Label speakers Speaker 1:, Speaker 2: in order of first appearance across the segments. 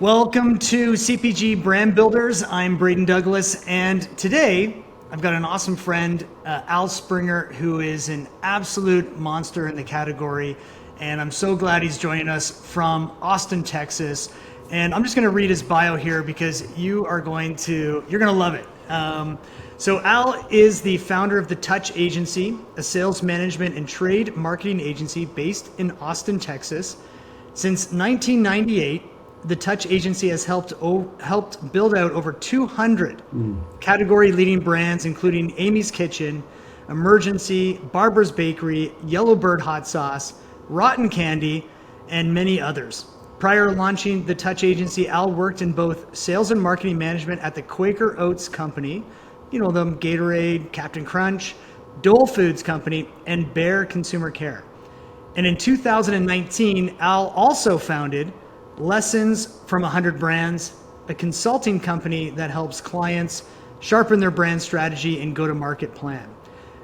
Speaker 1: Welcome to CPG Brand Builders. I'm Braden Douglas, and today I've got an awesome friend, Al Springer, who is an absolute monster in the category, and I'm so glad he's joining us from Austin, Texas. And I'm just going to read his bio here because you're going to love it. So Al is the founder of the Touch Agency, a sales management and trade marketing agency based in Austin, Texas. Since 1998, the Touch Agency has helped build out over 200 category-leading brands, including Amy's Kitchen, Emergen-C, Barbara's Bakery, Yellowbird Hot Sauce, Rotten Candy, and many others. Prior to launching the Touch Agency, Al worked in both sales and marketing management at the Quaker Oats Company, you know them, Gatorade, Cap'n Crunch, Dole Foods Company, and Bear Consumer Care. And in 2019, Al also founded Lessons from 100 Brands, a consulting company that helps clients sharpen their brand strategy and go-to-market plan.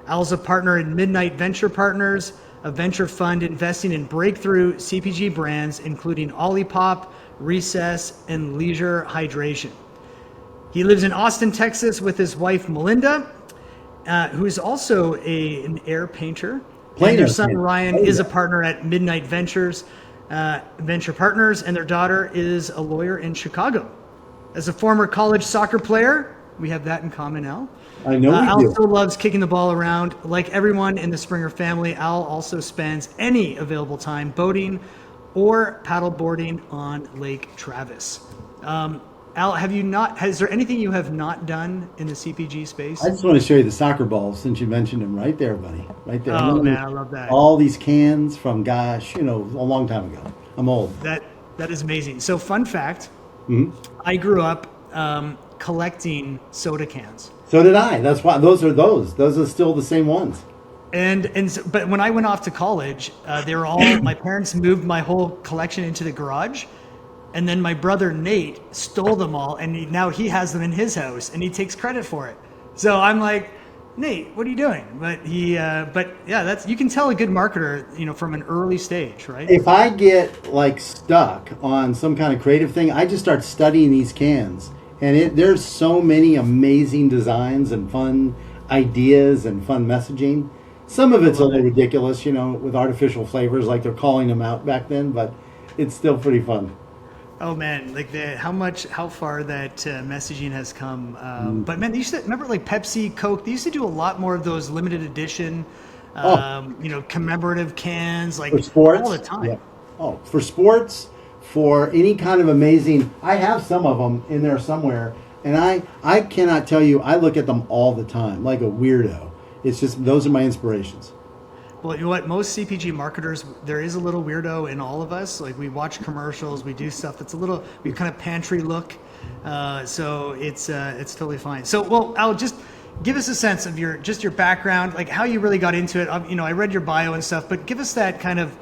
Speaker 1: Al's a partner in Midnight Venture Partners, a venture fund investing in breakthrough CPG brands, including Olipop, Recess, and Leisure Hydration. He lives in Austin, Texas with his wife, Melinda, who is also an air painter. And their son, Ryan, is a partner at Midnight Venture Partners, and their daughter is a lawyer in Chicago. As a former college soccer player, we have that in common, Al.
Speaker 2: I know
Speaker 1: Al
Speaker 2: we do.
Speaker 1: also loves kicking the ball around. Like everyone in the Springer family, Al also spends any available time boating or paddleboarding on Lake Travis. Al, is there anything you have not done in the CPG space?
Speaker 2: I just want to show you the soccer balls since you mentioned them right there, buddy. Right there.
Speaker 1: Oh, man, I love that.
Speaker 2: All these cans from, gosh, a long time ago. I'm old.
Speaker 1: That is amazing. So fun fact, I grew up collecting soda cans.
Speaker 2: So did I. That's why those are still the same ones.
Speaker 1: But when I went off to college, they were all, my parents moved my whole collection into the garage. And then my brother Nate stole them all, and now he has them in his house, and he takes credit for it. So I'm like, Nate, what are you doing? But you can tell a good marketer, from an early stage, right?
Speaker 2: If I get stuck on some kind of creative thing, I just start studying these cans, and there's so many amazing designs and fun ideas and fun messaging. Some of it's a little ridiculous, with artificial flavors, like they're calling them out back then, but it's still pretty fun.
Speaker 1: Oh man, how far that messaging has come. But man, they used to remember Pepsi, Coke. They used to do a lot more of those limited edition, commemorative cans,
Speaker 2: for sports,
Speaker 1: all the time.
Speaker 2: Yeah. Oh, for sports, for any kind of amazing. I have some of them in there somewhere, and I cannot tell you. I look at them all the time like a weirdo. It's just those are my inspirations.
Speaker 1: Well, you know what? Most CPG marketers, there is a little weirdo in all of us. We watch commercials, we do stuff that's we kind of pantry look. So it's totally fine. So, well, Al, just give us a sense of your background, how you really got into it. I read your bio and stuff, but give us that kind of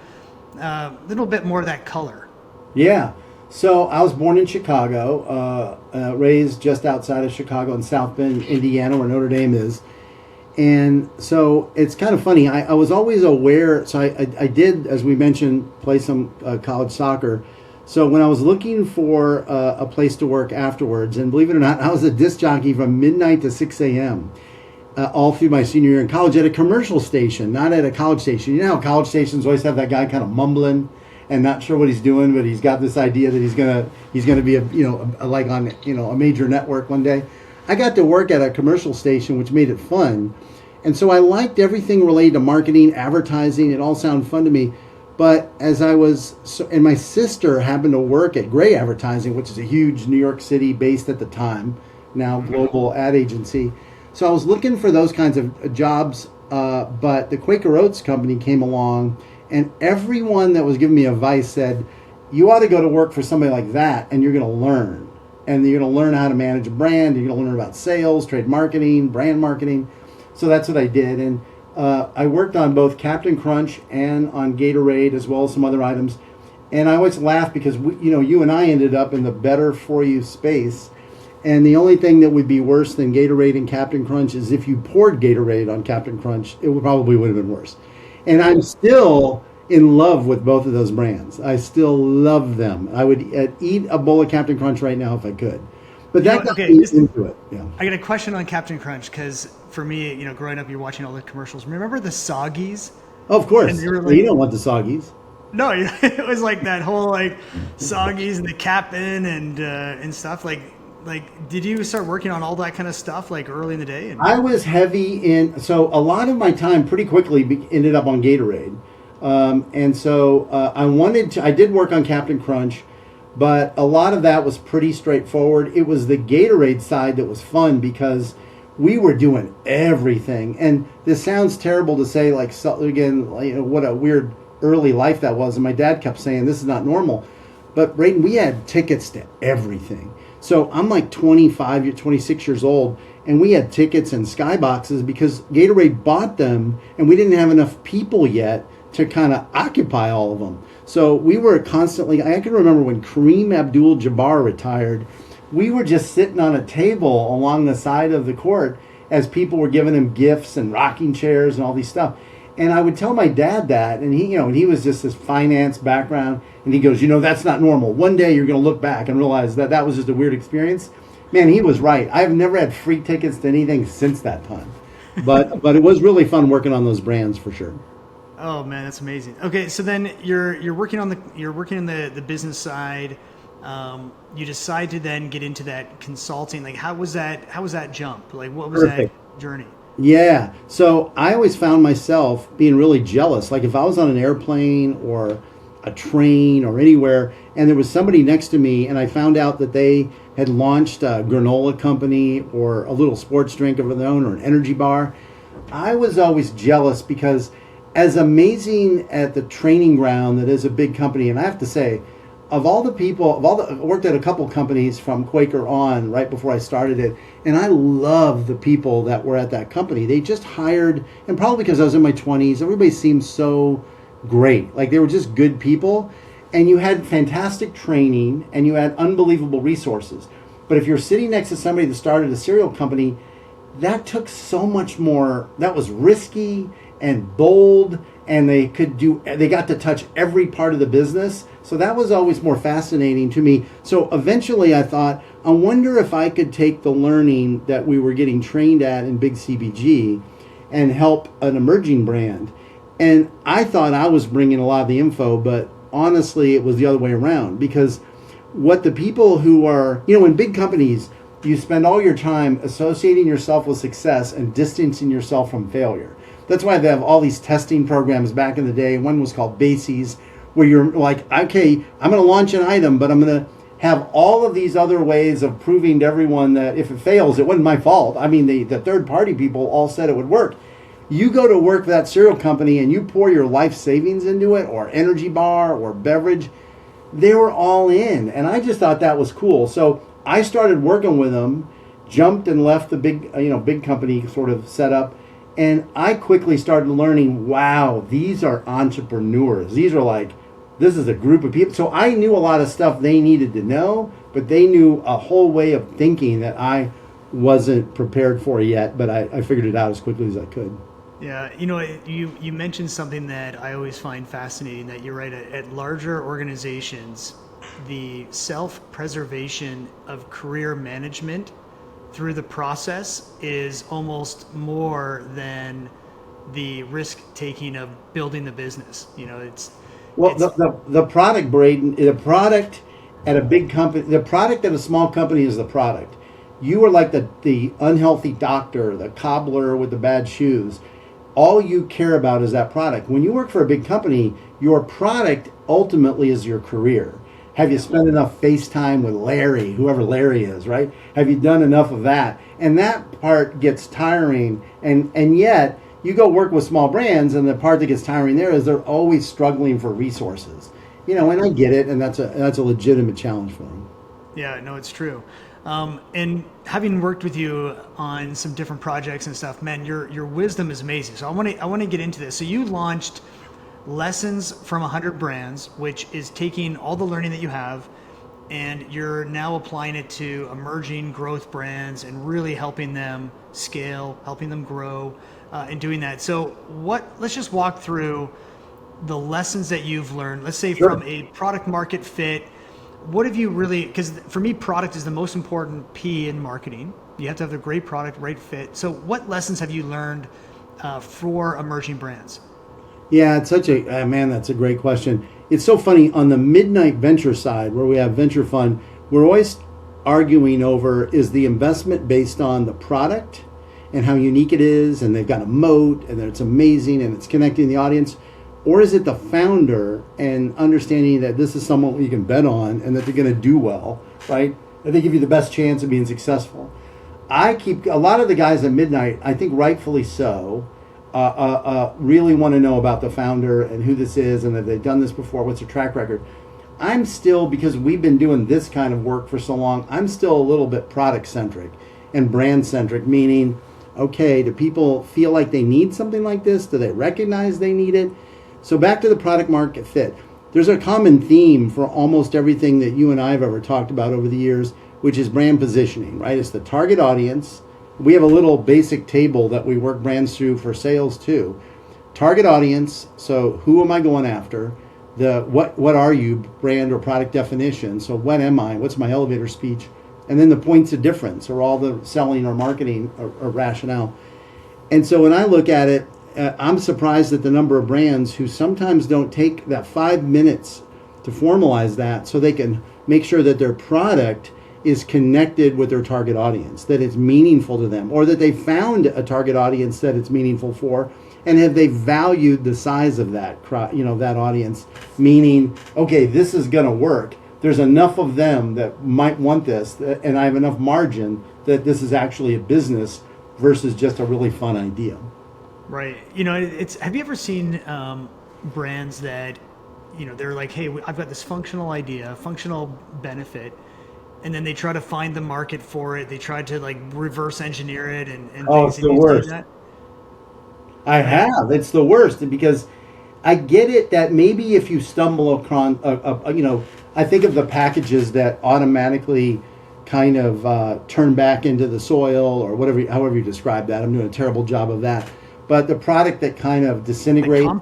Speaker 1: little bit more of that color.
Speaker 2: Yeah. So I was born in Chicago, raised just outside of Chicago in South Bend, Indiana, where Notre Dame is. And so it's kind of funny. I was always aware. So I did, as we mentioned, play some college soccer. So when I was looking for a place to work afterwards, and believe it or not, I was a disc jockey from midnight to 6 a.m. All through my senior year in college at a commercial station, not at a college station. You know how college stations always have that guy kind of mumbling and not sure what he's doing, but he's got this idea that he's gonna be a major network one day. I got to work at a commercial station, which made it fun. And so I liked everything related to marketing, advertising. It all sounded fun to me. But and my sister happened to work at Gray Advertising, which is a huge New York City based at the time, now global ad agency. So I was looking for those kinds of jobs. But the Quaker Oats Company came along, and everyone that was giving me advice said, you ought to go to work for somebody like that, and you're going to learn. And you're going to learn how to manage a brand. You're going to learn about sales, trade marketing, brand marketing. So that's what I did. And I worked on both Cap'n Crunch and on Gatorade, as well as some other items. And I always laugh because you and I ended up in the better for you space. And the only thing that would be worse than Gatorade and Cap'n Crunch is if you poured Gatorade on Cap'n Crunch, it probably would have been worse. And I'm still in love with both of those brands. I still love them. I would eat a bowl of Cap'n Crunch right now if I could. But that got
Speaker 1: okay,
Speaker 2: me into it. Yeah.
Speaker 1: I got a question on Captain Crunch because for me, growing up, you're watching all the commercials. Remember the Soggies?
Speaker 2: Oh, of course.
Speaker 1: And they were
Speaker 2: Well, you don't want the soggies.
Speaker 1: no, it was like that whole like Soggies and the Cap'n and stuff. Like, did you start working on all that kind of stuff like early in the day?
Speaker 2: I was heavy in, so a lot of my time pretty quickly ended up on Gatorade. And so I did work on Captain Crunch, but a lot of that was pretty straightforward. It was the Gatorade side that was fun because we were doing everything. And this sounds terrible to say, like, so, again, what a weird early life that was. And my dad kept saying, this is not normal. But Braden, we had tickets to everything. So I'm like 25, 26 years old, and we had tickets and skyboxes because Gatorade bought them, and we didn't have enough people yet to kind of occupy all of them. So we were constantly, I can remember when Kareem Abdul-Jabbar retired, we were just sitting on a table along the side of the court as people were giving him gifts and rocking chairs and all these stuff. And I would tell my dad that, and he was just this finance background, and he goes, that's not normal. One day you're going to look back and realize that that was just a weird experience. Man, he was right. I've never had free tickets to anything since that time, but it was really fun working on those brands for sure.
Speaker 1: Oh man, that's amazing. Okay, so then you're working in the business side. You decide to then get into that consulting. Like, how was that jump? Like, what was
Speaker 2: Perfect.
Speaker 1: that journey?
Speaker 2: Yeah. So I always found myself being really jealous. Like if I was on an airplane or a train or anywhere and there was somebody next to me and I found out that they had launched a granola company or a little sports drink of their own or an energy bar, I was always jealous because as amazing at the training ground that is a big company, and I have to say, I worked at a couple companies from Quaker on right before I started it, and I love the people that were at that company. They just hired, and probably because I was in my 20s, everybody seemed so great. Like they were just good people, and you had fantastic training, and you had unbelievable resources. But if you're sitting next to somebody that started a cereal company, that took so much more, that was risky and bold, and they got to touch every part of the business. So that was always more fascinating to me. So eventually I thought, I wonder if I could take the learning that we were getting trained at in big CPG and help an emerging brand. And I thought I was bringing a lot of the info, but honestly it was the other way around, because what the people who are, in big companies, you spend all your time associating yourself with success and distancing yourself from failure. That's why they have all these testing programs back in the day. One was called BASES, where you're like, okay, I'm going to launch an item, but I'm going to have all of these other ways of proving to everyone that if it fails, it wasn't my fault. I mean, the third-party people all said it would work. You go to work for that cereal company and you pour your life savings into it, or energy bar or beverage, they were all in. And I just thought that was cool. So I started working with them, jumped and left the big company sort of setup. And I quickly started learning, wow, these are entrepreneurs. This is a group of people. So I knew a lot of stuff they needed to know, but they knew a whole way of thinking that I wasn't prepared for yet, but I figured it out as quickly as I could.
Speaker 1: Yeah, you mentioned something that I always find fascinating, that you're right, at larger organizations, the self-preservation of career management through the process is almost more than the risk taking of building the business. The
Speaker 2: product, Braden, the product at a big company, the product at a small company is the product. You are like the unhealthy doctor, the cobbler with the bad shoes. All you care about is that product. When you work for a big company, your product ultimately is your career. Have you spent enough face time with Larry, whoever Larry is, right? Have you done enough of that? And that part gets tiring. And yet, you go work with small brands, and the part that gets tiring there is they're always struggling for resources. And I get it, and that's a legitimate challenge for them.
Speaker 1: Yeah, no, it's true. And having worked with you on some different projects and stuff, man, your wisdom is amazing. So I want to get into this. So you launched Lessons from 100 Brands, which is taking all the learning that you have and you're now applying it to emerging growth brands and really helping them scale, helping them grow, and doing that. So let's just walk through the lessons that you've learned, let's say
Speaker 2: Sure.
Speaker 1: from a product market fit, what have you really, because for me, product is the most important P in marketing. You have to have the great product, right fit. So what lessons have you learned for emerging brands?
Speaker 2: Yeah, it's such a man. That's a great question. It's so funny on the midnight venture side, where we have venture fund. We're always arguing over, is the investment based on the product and how unique it is, and they've got a moat, and that it's amazing, and it's connecting the audience, or is it the founder and understanding that this is someone you can bet on and that they're going to do well, right? That they give you the best chance of being successful. I keep a lot of the guys at midnight, I think rightfully so, really want to know about the founder and who this is and that they've done this before, what's their track record. I'm still, because we've been doing this kind of work for so long, I'm still a little bit product centric and brand centric, meaning, okay, do people feel like they need something like this? Do they recognize they need it? So back to the product market fit. There's a common theme for almost everything that you and I have ever talked about over the years, which is brand positioning, right? It's the target audience. We have a little basic table that we work brands through for sales too. Target audience, so who am I going after? What are you, brand or product definition? So what am I? What's my elevator speech? And then the points of difference, or all the selling or marketing or rationale. And so when I look at it, I'm surprised at the number of brands who sometimes don't take that 5 minutes to formalize that so they can make sure that their product is connected with their target audience, that it's meaningful to them, or that they found a target audience that it's meaningful for, and have they valued the size of that, that audience, meaning, okay, this is going to work. There's enough of them that might want this, and I have enough margin that this is actually a business versus just a really fun idea.
Speaker 1: Right. It's, have you ever seen brands that, they're like, hey, I've got this functional idea, functional benefit, and then they try to find the market for it. They try to like reverse engineer it and
Speaker 2: Oh,
Speaker 1: things.
Speaker 2: it's the worst. I have. It's the worst because I get it that maybe if you stumble upon, I think of the packages that automatically kind of turn back into the soil or whatever, however you describe that. I'm doing a terrible job of that. But the product that kind of disintegrates,
Speaker 1: like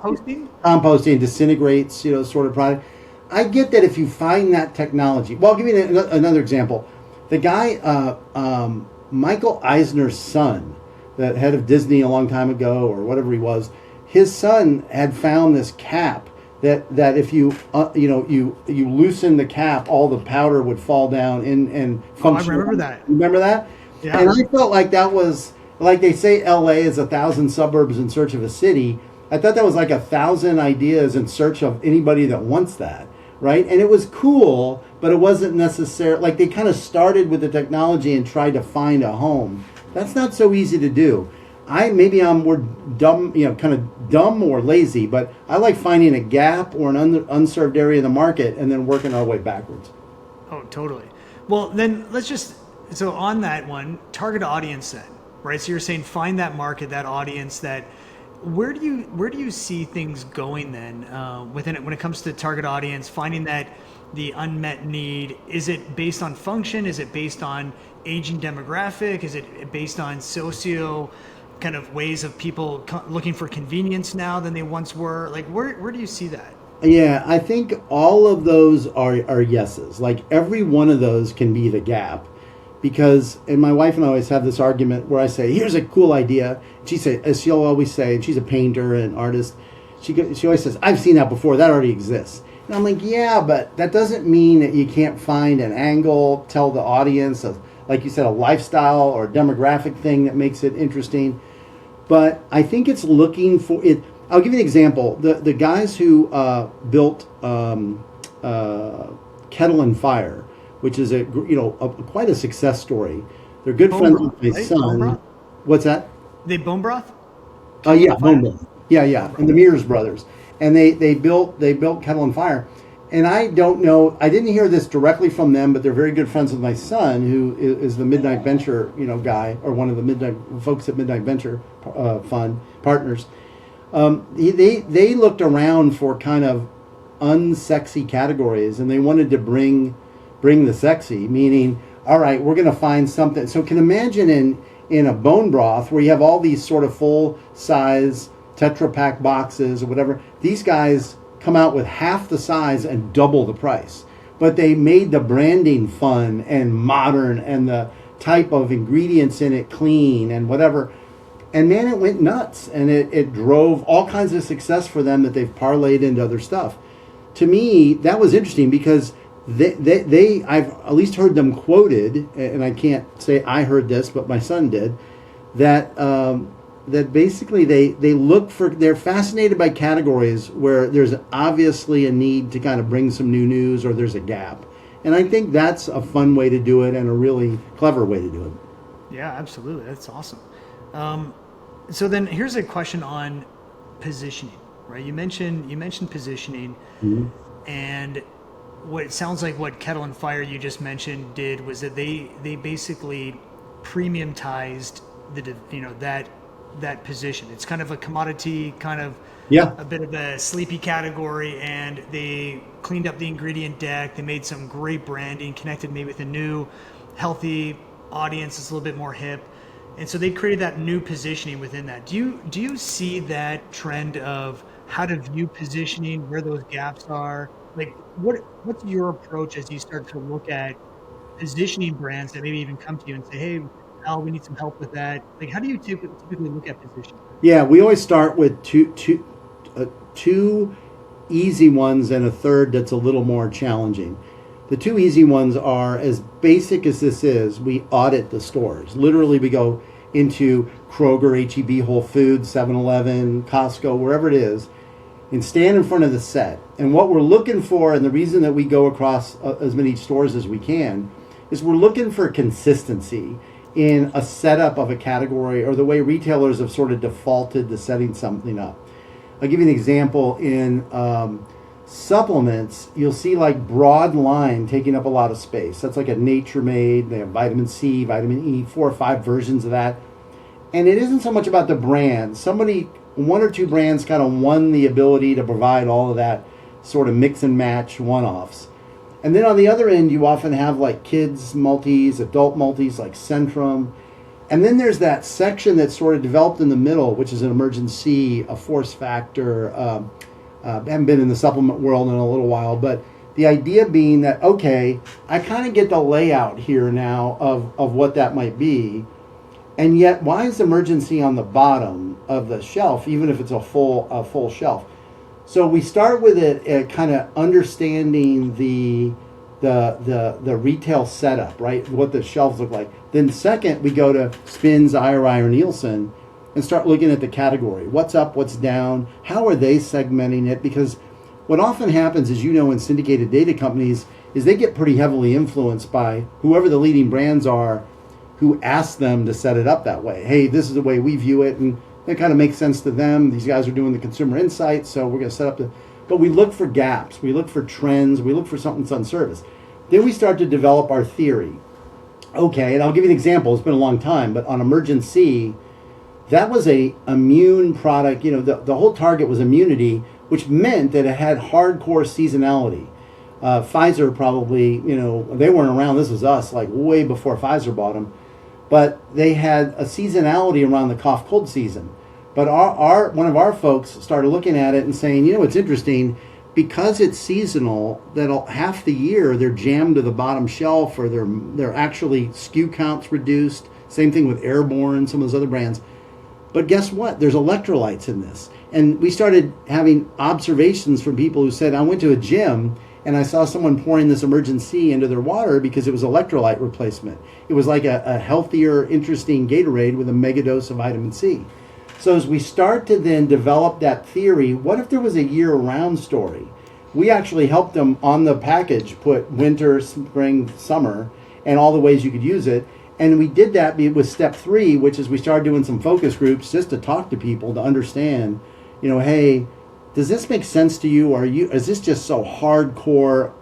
Speaker 2: composting, disintegrates, sort of product. I get that if you find that technology. Well, I'll give you another example. The guy, Michael Eisner's son, the head of Disney a long time ago or whatever he was, his son had found this cap that if you you loosen the cap, all the powder would fall down and function.
Speaker 1: I remember that.
Speaker 2: Remember that?
Speaker 1: Yeah.
Speaker 2: And I felt like that was, like they say LA is 1,000 suburbs in search of a city. I thought that was like 1,000 ideas in search of anybody that wants that, right? And it was cool, but it wasn't necessarily, like they kind of started with the technology and tried to find a home. That's not so easy to do. Maybe I'm more dumb, kind of dumb or lazy, but I like finding a gap or an unserved area in the market and then working our way backwards.
Speaker 1: Oh, totally. Well, then so on that one, target audience then, right? So you're saying find that market, that audience, where do you see things going then within it when it comes to target audience, finding that the unmet need? Is it based on function? Is it based on aging demographic? Is it based on socio kind of ways of people looking for convenience now than they once were? Like where do you see that?
Speaker 2: Yeah, I think all of those are yeses. Like every one of those can be the gap. Because, and my wife and I always have this argument where I say, here's a cool idea. She'll always say, and she's a painter and artist, she always says, I've seen that before, that already exists. And I'm like, yeah, but that doesn't mean that you can't find an angle, tell the audience, like you said, a lifestyle or demographic thing that makes it interesting. But I think it's looking for it. I'll give you an example. The guys who built Kettle and Fire, which is quite a success story. They're good friends with my son. What's that?
Speaker 1: They bone broth?
Speaker 2: Oh yeah, bone broth. Yeah, and the Mears brothers, and they built Kettle and Fire, and I don't know. I didn't hear this directly from them, but they're very good friends with my son, who is the Midnight Venture guy, or one of the Midnight folks at Midnight Venture Fund partners. They looked around for kind of unsexy categories, and they wanted to bring the sexy, meaning, all right, we're going to find something. So can imagine in a bone broth where you have all these sort of full size Tetra Pak boxes or whatever. These guys come out with half the size and double the price. But they made the branding fun and modern and the type of ingredients in it clean and whatever. And man, it went nuts, and it drove all kinds of success for them that they've parlayed into other stuff. To me, that was interesting because I've at least heard them quoted, and I can't say I heard this, but my son did, that that basically they're fascinated by categories where there's obviously a need to kind of bring some new news or there's a gap. And I think that's a fun way to do it and a really clever way to do it.
Speaker 1: Yeah, absolutely. That's awesome. So then here's a question on positioning, right? You mentioned positioning, and what it sounds like what Kettle and Fire you just mentioned did was that they basically premiumized that position. It's kind of a commodity, kind of a bit of a sleepy category, and they cleaned up the ingredient deck. They made some great branding, connected maybe with a new healthy audience that's a little bit more hip. And so they created that new positioning within that. Do you see that trend of how to view positioning, where those gaps are? Like, what's your approach as you start to look at positioning brands that maybe even come to you and say, "Hey, Al, we need some help with that." Like, how do you typically look at positioning?
Speaker 2: Yeah, we always start with two easy ones and a third that's a little more challenging. The two easy ones are, as basic as this is, we audit the stores. Literally, we go into Kroger, H-E-B, Whole Foods, 7-Eleven, Costco, wherever it is, and stand in front of the set. And what we're looking for, and the reason that we go across as many stores as we can, is we're looking for consistency in a setup of a category or the way retailers have sort of defaulted to setting something up. I'll give you an example. In supplements, you'll see like broad line taking up a lot of space. That's like a Nature Made. They have vitamin C, vitamin E, 4 or 5 versions of that. And it isn't so much about the brand. One or two brands kind of won the ability to provide all of that sort of mix and match one-offs. And then on the other end, you often have like kids multis, adult multis like Centrum. And then there's that section that's sort of developed in the middle, which is an Emergen-C, a Force Factor. I haven't been in the supplement world in a little while, but the idea being that, okay, I kind of get the layout here now of what that might be. And yet, why is Emergen-C on the bottom of the shelf, even if it's a full shelf? So we start with it kind of understanding the retail setup, right? What the shelves look like. Then second, we go to Spins, IRI, or Nielsen and start looking at the category. What's up, what's down, how are they segmenting it? Because what often happens is, in syndicated data companies, is they get pretty heavily influenced by whoever the leading brands are who ask them to set it up that way. Hey, this is the way we view it, and it kind of makes sense to them. These guys are doing the consumer insights, so we're going to set up but we look for gaps, we look for trends, we look for something that's on service. Then we start to develop our theory. Okay, and I'll give you an example. It's been a long time, but on Emergen-C, that was a immune product. The whole target was immunity, which meant that it had hardcore seasonality. Pfizer probably, they weren't around. This was us, like way before Pfizer bought them. But they had a seasonality around the cough cold season. But one of our folks started looking at it and saying, it's interesting, because it's seasonal, that half the year they're jammed to the bottom shelf, or they're actually SKU counts reduced. Same thing with Airborne, some of those other brands. But guess what? There's electrolytes in this. And we started having observations from people who said, I went to a gym and I saw someone pouring this Emergen-C into their water because it was electrolyte replacement. It was like a healthier, interesting Gatorade with a mega dose of vitamin C. So as we start to then develop that theory, what if there was a year-round story? We actually helped them on the package put winter, spring, summer, and all the ways you could use it. And we did that with step 3, which is we started doing some focus groups just to talk to people to understand, hey, does this make sense to you? Or is this just so hardcore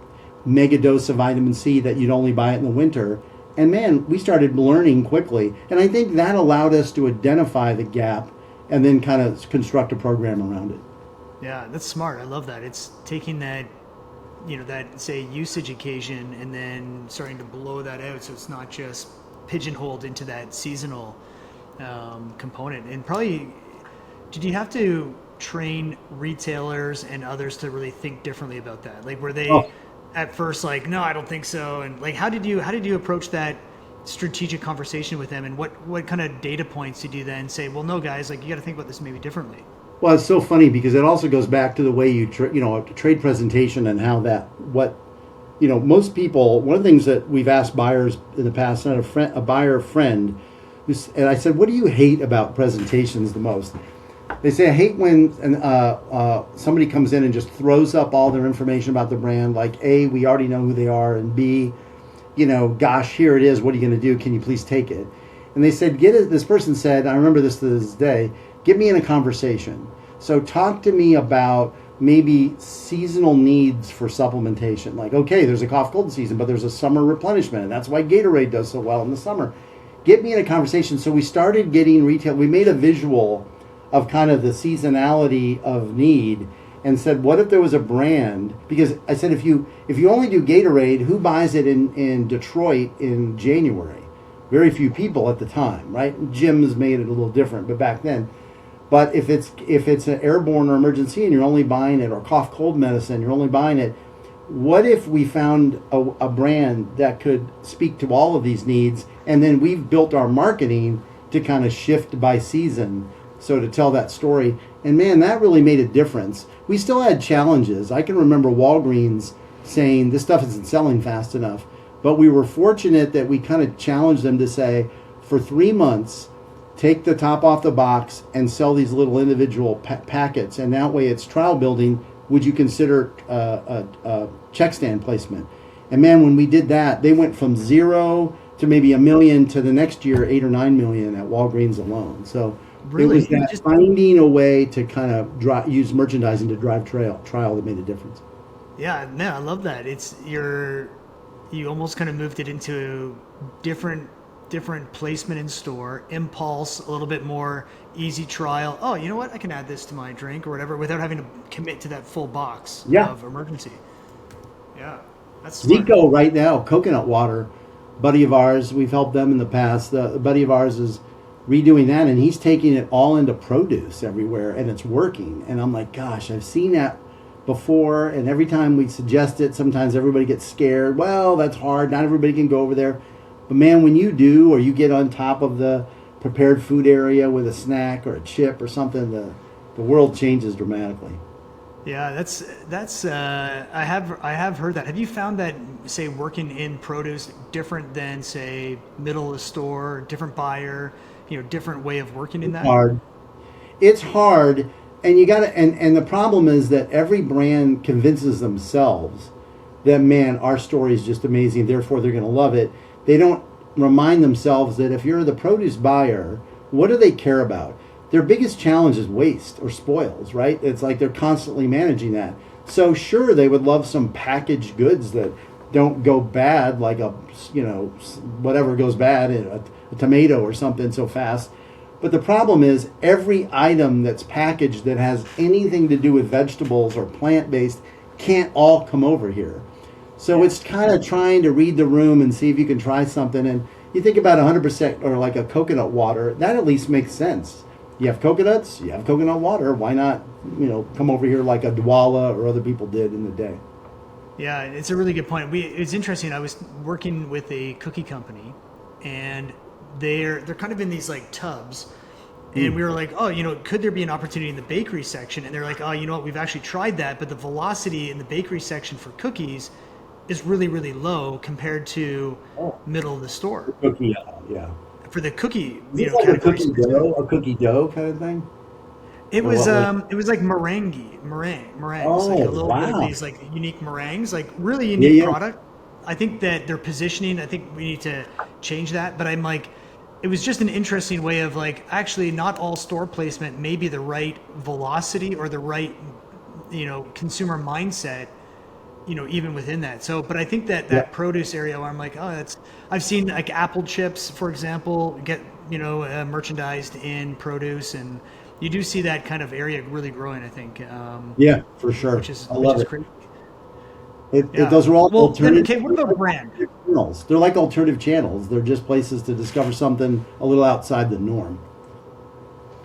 Speaker 2: mega dose of vitamin C that you'd only buy it in the winter? And man, we started learning quickly. And I think that allowed us to identify the gap and then kind of construct a program around it.
Speaker 1: Yeah, that's smart. I love that. It's taking that, that, say, usage occasion and then starting to blow that out so it's not just pigeonholed into that seasonal component. And probably Did you have to train retailers and others to really think differently about that? Like, were they
Speaker 2: Oh,
Speaker 1: at first like, no, I don't think so? And like, how did you approach that strategic conversation with them? And what kind of data points did you then say, well, no, guys, like you got to think about this maybe differently?
Speaker 2: well, it's so funny because it also goes back to the way trade presentation and how most people. One of the things that we've asked buyers in the past, not a buyer friend, and I said, what do you hate about presentations the most? They say, I hate when somebody comes in and just throws up all their information about the brand, like A, we already know who they are, and B, gosh, here it is. What are you going to do? Can you please take it? And they said, this person said, I remember this to this day, get me in a conversation. So talk to me about maybe seasonal needs for supplementation. Like, okay, there's a cough cold season, but there's a summer replenishment, and that's why Gatorade does so well in the summer. Get me in a conversation. So we started getting retail. We made a visual of kind of the seasonality of need and said, what if there was a brand? Because I said, if you only do Gatorade, who buys it in Detroit in January? Very few people at the time, right? Gyms made it a little different, but back then. But if it's an airborne or Emergen-C and you're only buying it, or cough cold medicine, you're only buying it, what if we found a brand that could speak to all of these needs, and then we've built our marketing to kind of shift by season, so to tell that story. And man, that really made a difference. We still had challenges. I can remember Walgreens saying this stuff isn't selling fast enough, but we were fortunate that we kind of challenged them to say, for 3 months, take the top off the box and sell these little individual packets, and that way it's trial building. Would you consider a check stand placement? And man, when we did that, they went from 0 to maybe 1 million to the next year 8 or 9 million at Walgreens alone. So
Speaker 1: Really?
Speaker 2: it was that finding a way to kind of use merchandising to drive trial that made a difference.
Speaker 1: Yeah, man, I love that. You almost kind of moved it into different placement in store, impulse, a little bit more easy trial. Oh, you know what? I can add this to my drink or whatever without having to commit to that full box
Speaker 2: Yeah.
Speaker 1: of Emergen-C. Yeah, that's smart.
Speaker 2: Zico right now, coconut water, buddy of ours, we've helped them in the past. A buddy of ours is redoing that, and he's taking it all into produce everywhere, and it's working. And I'm like, gosh, I've seen that before, and every time we suggest it, sometimes everybody gets scared. Well, that's hard. Not everybody can go over there. But man, when you do, or you get on top of the prepared food area with a snack or a chip or something, the world changes dramatically.
Speaker 1: Yeah, that's I have heard that. Have you found that, say, working in produce different than, say, middle of the store, different buyer, different way of working in that?
Speaker 2: Hard. It's hard, and you got to. And the problem is that every brand convinces themselves that, man, our story is just amazing, therefore they're going to love it. They don't remind themselves that if you're the produce buyer, what do they care about? Their biggest challenge is waste or spoils, right? It's like they're constantly managing that. So sure, they would love some packaged goods that don't go bad, like whatever goes bad, a tomato or something so fast. But the problem is every item that's packaged that has anything to do with vegetables or plant-based can't all come over here. So it's kind of trying to read the room and see if you can try something. And you think about 100% or like a coconut water, that at least makes sense. You have coconuts, you have coconut water. Why not, come over here like a Dwala or other people did in the day?
Speaker 1: Yeah, it's a really good point. It's interesting. I was working with a cookie company, and they're kind of in these like tubs, and we were like, oh, could there be an opportunity in the bakery section? And they're like, oh, you know what? We've actually tried that, but the velocity in the bakery section for cookies is really, really low compared to middle of the store.
Speaker 2: Cookie, yeah.
Speaker 1: For the cookie,
Speaker 2: Is it like
Speaker 1: category.
Speaker 2: a cookie dough kind of thing?
Speaker 1: It
Speaker 2: Or
Speaker 1: was
Speaker 2: what?
Speaker 1: it was like meringues,
Speaker 2: Oh,
Speaker 1: like a little bit
Speaker 2: wow.
Speaker 1: of these like unique meringues, like really
Speaker 2: Yeah,
Speaker 1: unique
Speaker 2: yeah.
Speaker 1: product. I think that their positioning, I think we need to change that. But I'm like, it was just an interesting way of like, actually not all store placement may be the right velocity or the right, consumer mindset, even within that. So, but I think that
Speaker 2: Yeah.
Speaker 1: produce area where I'm like, oh, I've seen like apple chips, for example, get, merchandised in produce, and you do see that kind of area really growing, I think,
Speaker 2: Yeah, for sure.
Speaker 1: which is
Speaker 2: It.
Speaker 1: crazy.
Speaker 2: It.
Speaker 1: Yeah.
Speaker 2: Those are all
Speaker 1: Well, then,
Speaker 2: alternative.
Speaker 1: okay, what about brand?
Speaker 2: Channels. They're like alternative channels. They're just places to discover something a little outside the norm.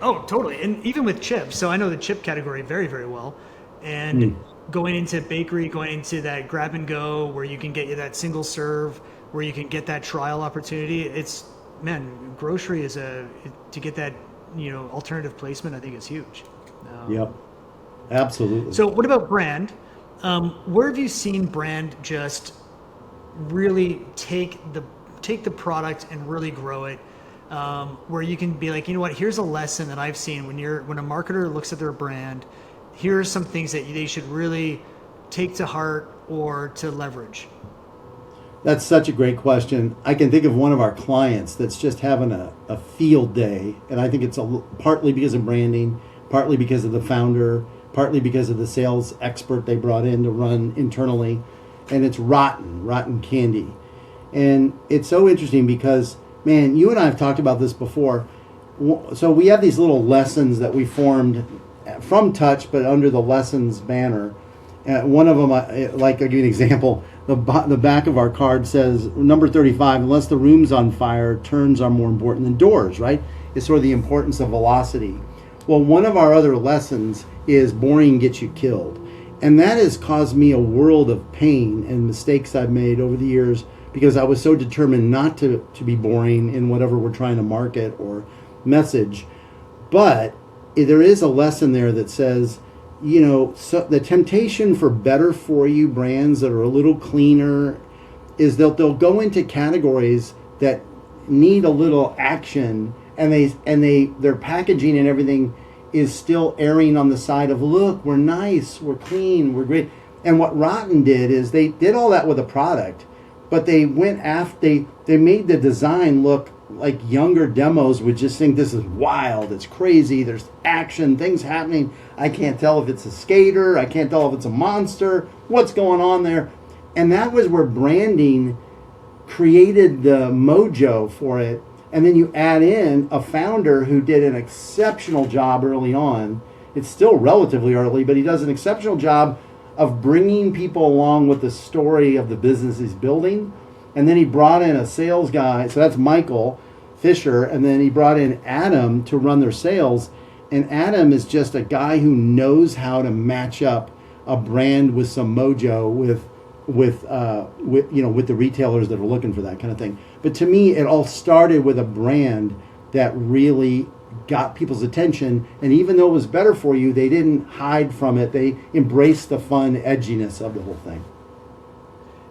Speaker 1: Oh, totally. And even with chips. So I know the chip category very, very well. And going into bakery, going into that grab and go where you can get you that single serve, where you can get that trial opportunity. It's, man, grocery is to get that, alternative placement, I think is huge.
Speaker 2: Yep. Absolutely.
Speaker 1: So what about brand? Where have you seen brand just really take the product and really grow it? Where you can be like, you know what, here's a lesson that I've seen when a marketer looks at their brand, here are some things that they should really take to heart or to leverage.
Speaker 2: That's such a great question. I can think of one of our clients that's just having a field day, and I think it's partly because of branding, partly because of the founder, partly because of the sales expert they brought in to run internally, and it's rotten candy. And it's so interesting because, man, you and I have talked about this before. So we have these little lessons that we formed from Touch, but under the lessons banner. One of them, like I'll give you an example. The back of our card says, number 35, unless the room's on fire, turns are more important than doors, right? It's sort of the importance of velocity. Well, one of our other lessons is boring gets you killed. And that has caused me a world of pain and mistakes I've made over the years because I was so determined not to be boring in whatever we're trying to market or message. But there is a lesson there that says, so the temptation for better for you brands that are a little cleaner is they'll go into categories that need a little action, and their packaging and everything is still erring on the side of, look, we're nice, we're clean, we're great. And what Rotten did is they did all that with a product, but they went after they made the design look like younger demos would just think this is wild, it's crazy, there's action, things happening. I can't tell if it's a skater, I can't tell if it's a monster, what's going on there. And that was where branding created the mojo for it. And then you add in a founder who did an exceptional job early on. It's still relatively early, but he does an exceptional job of bringing people along with the story of the business he's building. And then he brought in a sales guy, so that's Michael Fisher, and then he brought in Adam to run their sales. And Adam is just a guy who knows how to match up a brand with some mojo with the retailers that are looking for that kind of thing. But to me, it all started with a brand that really got people's attention, and even though it was better for you, they didn't hide from it. They embraced the fun edginess of the whole thing.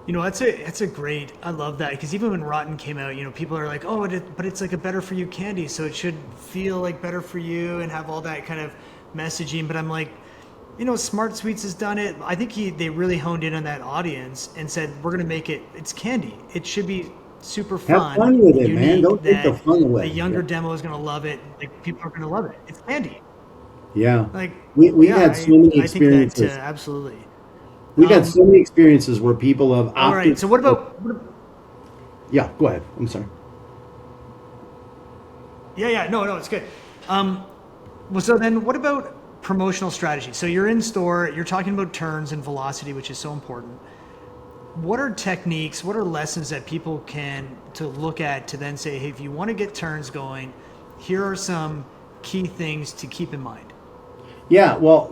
Speaker 1: That's a great, I love that, because even when Rotten came out, people are like, oh, but it's like a better for you candy, so it should feel like better for you and have all that kind of messaging. But I'm like, Smart Sweets has done it. I think they really honed in on that audience and said, we're going to make it's candy. It should be super fun.
Speaker 2: Have fun with it, man. Don't take the fun away.
Speaker 1: The younger demo is going to love it. Like, people are going to love it. It's candy.
Speaker 2: Yeah.
Speaker 1: Like
Speaker 2: we had so many experiences.
Speaker 1: I think that, absolutely.
Speaker 2: We've had so many experiences where people have opted.
Speaker 1: All right. So what about?
Speaker 2: Yeah, go ahead. I'm sorry.
Speaker 1: Yeah. No, it's good. Well, so then what about promotional strategy? So you're in store, you're talking about turns and velocity, which is so important. What are techniques, what are lessons that people can to look at to then say, hey, if you want to get turns going, here are some key things to keep in mind? Yeah,
Speaker 2: well,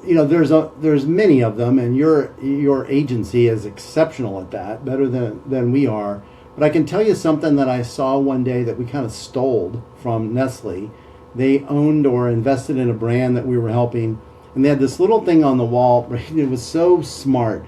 Speaker 2: there's many of them, and your agency is exceptional at that, better than we are. But I can tell you something that I saw one day that we kind of stole from Nestle. They owned or invested in a brand that we were helping, and they had this little thing on the wall. It was so smart.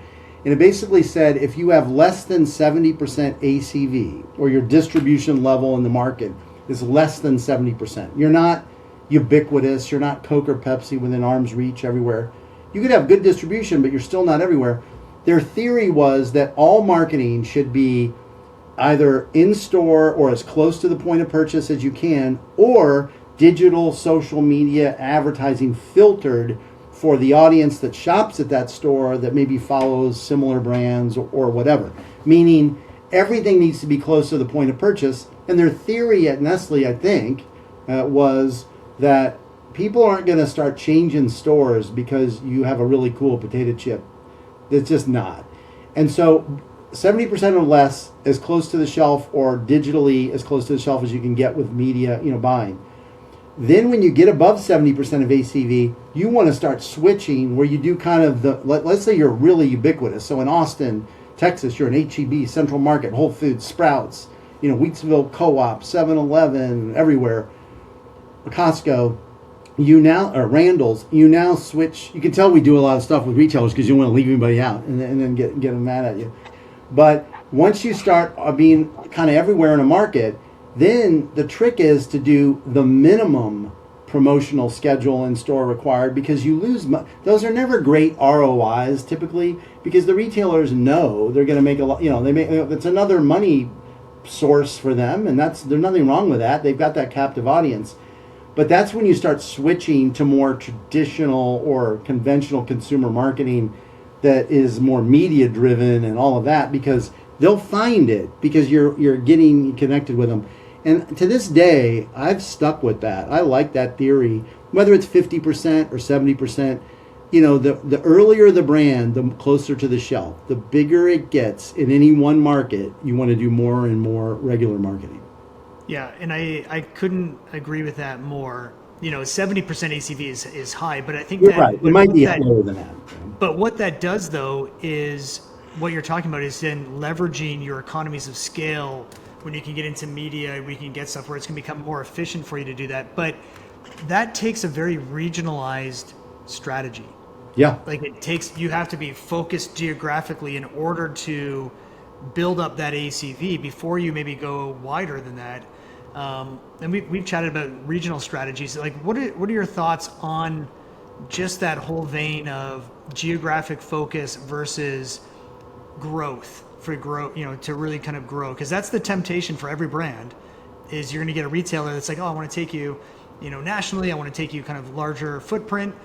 Speaker 2: And it basically said, if you have less than 70% ACV, or your distribution level in the market is less than 70%, you're not ubiquitous, you're not Coke or Pepsi within arm's reach everywhere. You could have good distribution, but you're still not everywhere. Their theory was that all marketing should be either in-store or as close to the point of purchase as you can, or digital social media advertising filtered for the audience that shops at that store that maybe follows similar brands or whatever. Meaning everything needs to be close to the point of purchase. And their theory at Nestle, I think, was that people aren't going to start changing stores because you have a really cool potato chip. It's just not. And so 70% or less as close to the shelf, or digitally as close to the shelf as you can get with media, buying. Then when you get above 70% of ACV, you want to start switching where you do kind of let's say you're really ubiquitous. So in Austin, Texas, you're an HEB, Central Market, Whole Foods, Sprouts, Wheatsville Co-op, 7-Eleven, everywhere, Costco, or Randall's, you now switch. You can tell we do a lot of stuff with retailers because you don't want to leave anybody out and then get them mad at you. But once you start being kind of everywhere in a market, then the trick is to do the minimum promotional schedule in store required, because you lose those are never great ROIs typically, because the retailers know they're going to make a lot. It's another money source for them, and there's nothing wrong with that. They've got that captive audience. But that's when you start switching to more traditional or conventional consumer marketing that is more media driven and all of that, because they'll find it because you're getting connected with them. And to this day, I've stuck with that. I like that theory, whether it's 50% or 70%. The earlier the brand, the closer to the shelf. The bigger it gets in any one market, you want to do more and more regular marketing.
Speaker 1: Yeah, and I couldn't agree with that more. 70% ACV is high, but I think
Speaker 2: you're right. It might be lower than that.
Speaker 1: But what that does, though, is what you're talking about is then leveraging your economies of scale when you can get into media, we can get stuff where it's going to become more efficient for you to do that. But that takes a very regionalized strategy.
Speaker 2: Yeah.
Speaker 1: Like you have to be focused geographically in order to build up that ACV before you maybe go wider than that. And we've chatted about regional strategies. Like, what are your thoughts on just that whole vein of geographic focus versus growth to really kind of grow? Because that's the temptation for every brand, is you're going to get a retailer that's like, oh, I want to take you, nationally. I want to take you kind of larger footprint.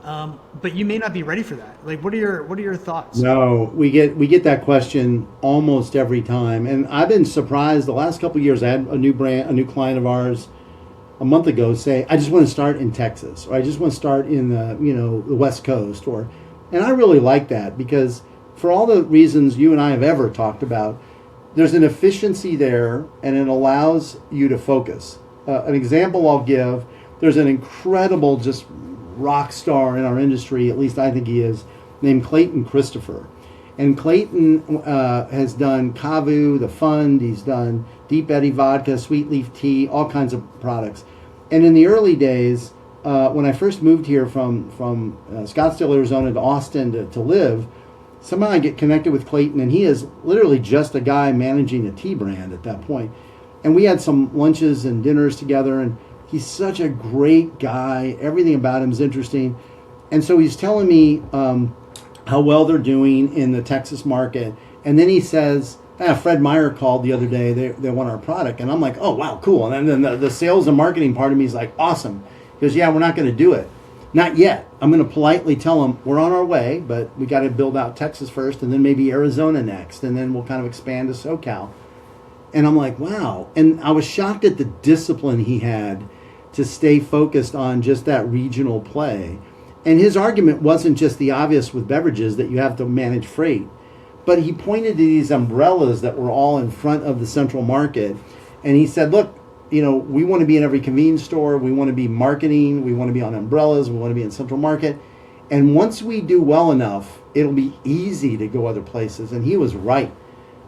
Speaker 1: But you may not be ready for that. Like, what are your thoughts?
Speaker 2: No, we get that question almost every time, and I've been surprised. The last couple of years, I had a new client of ours a month ago say, I just want to start in Texas, or I just want to start in the West Coast, and I really like that, because for all the reasons you and I have ever talked about, there's an efficiency there, and it allows you to focus. An example I'll give: there's an incredible just rock star in our industry, at least I think he is, named Clayton Christopher. And Clayton has done Kavu, the Fund, he's done Deep Eddy Vodka, Sweet Leaf Tea, all kinds of products. And in the early days, when I first moved here from Scottsdale, Arizona to Austin to live, somehow I get connected with Clayton, and he is literally just a guy managing a tea brand at that point. And we had some lunches and dinners together, and he's such a great guy. Everything about him is interesting. And so he's telling me how well they're doing in the Texas market. And then he says, Fred Meyer called the other day. They want our product. And I'm like, oh, wow, cool. And then the sales and marketing part of me is like, awesome. He goes, yeah, we're not going to do it. Not yet. I'm going to politely tell him we're on our way, but we got to build out Texas first, and then maybe Arizona next. And then we'll kind of expand to SoCal. And I'm like, wow. And I was shocked at the discipline he had to stay focused on just that regional play. And his argument wasn't just the obvious with beverages that you have to manage freight, but he pointed to these umbrellas that were all in front of the central market. And he said, look, we want to be in every convenience store. We want to be marketing. We want to be on umbrellas. We want to be in central market. And once we do well enough, it'll be easy to go other places. And he was right.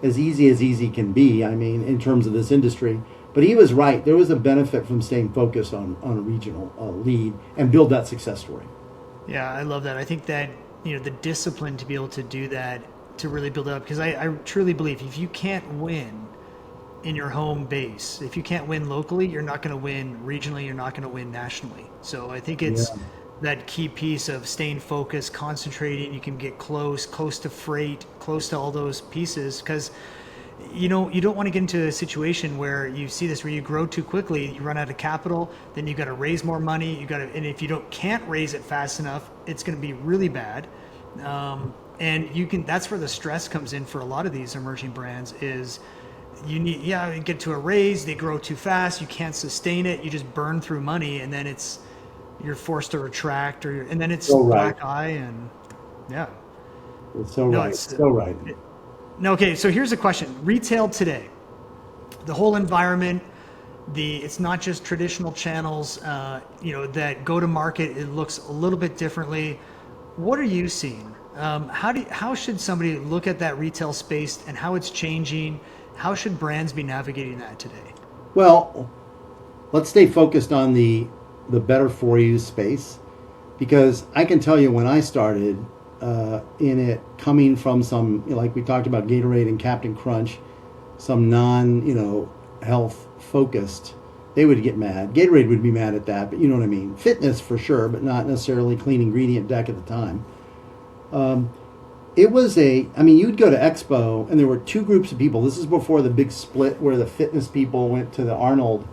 Speaker 2: As easy can be, in terms of this industry. But he was right. There was a benefit from staying focused on a regional lead and build that success story.
Speaker 1: Yeah, I love that. I think that, the discipline to be able to do that, to really build it up, because I truly believe if you can't win in your home base, if you can't win locally, you're not going to win regionally, you're not going to win nationally. So I think it's that key piece of staying focused, concentrating. You can get close to freight, close to all those pieces, because you don't want to get into a situation where you see this, where you grow too quickly, you run out of capital, then you got to raise more money, and if you can't raise it fast enough, it's going to be really bad. And that's where the stress comes in for a lot of these emerging brands. Is you get to a raise, they grow too fast, you can't sustain it, you just burn through money, and then you're forced to retract, and then it's so black eye, and
Speaker 2: it's so right. It's so right.
Speaker 1: No, okay, so here's a question. Retail today, the whole environment, it's not just traditional channels, that go to market. It looks a little bit differently. What are you seeing? How should somebody look at that retail space and how it's changing? How should brands be navigating that today?
Speaker 2: Well, let's stay focused on the better for you space, because I can tell you when I started in it, coming from some, like we talked about Gatorade and Cap'n Crunch, some health focused, they would get mad. Gatorade would be mad at that, but you know what I mean. Fitness for sure, but not necessarily clean ingredient deck at the time. It was you'd go to Expo and there were two groups of people. This is before the big split where the fitness people went to the Arnold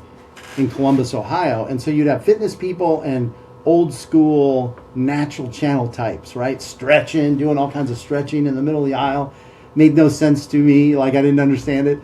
Speaker 2: in Columbus, Ohio. And so you'd have fitness people and old school natural channel types, right? Stretching, doing all kinds of stretching in the middle of the aisle. Made no sense to me, like I didn't understand it.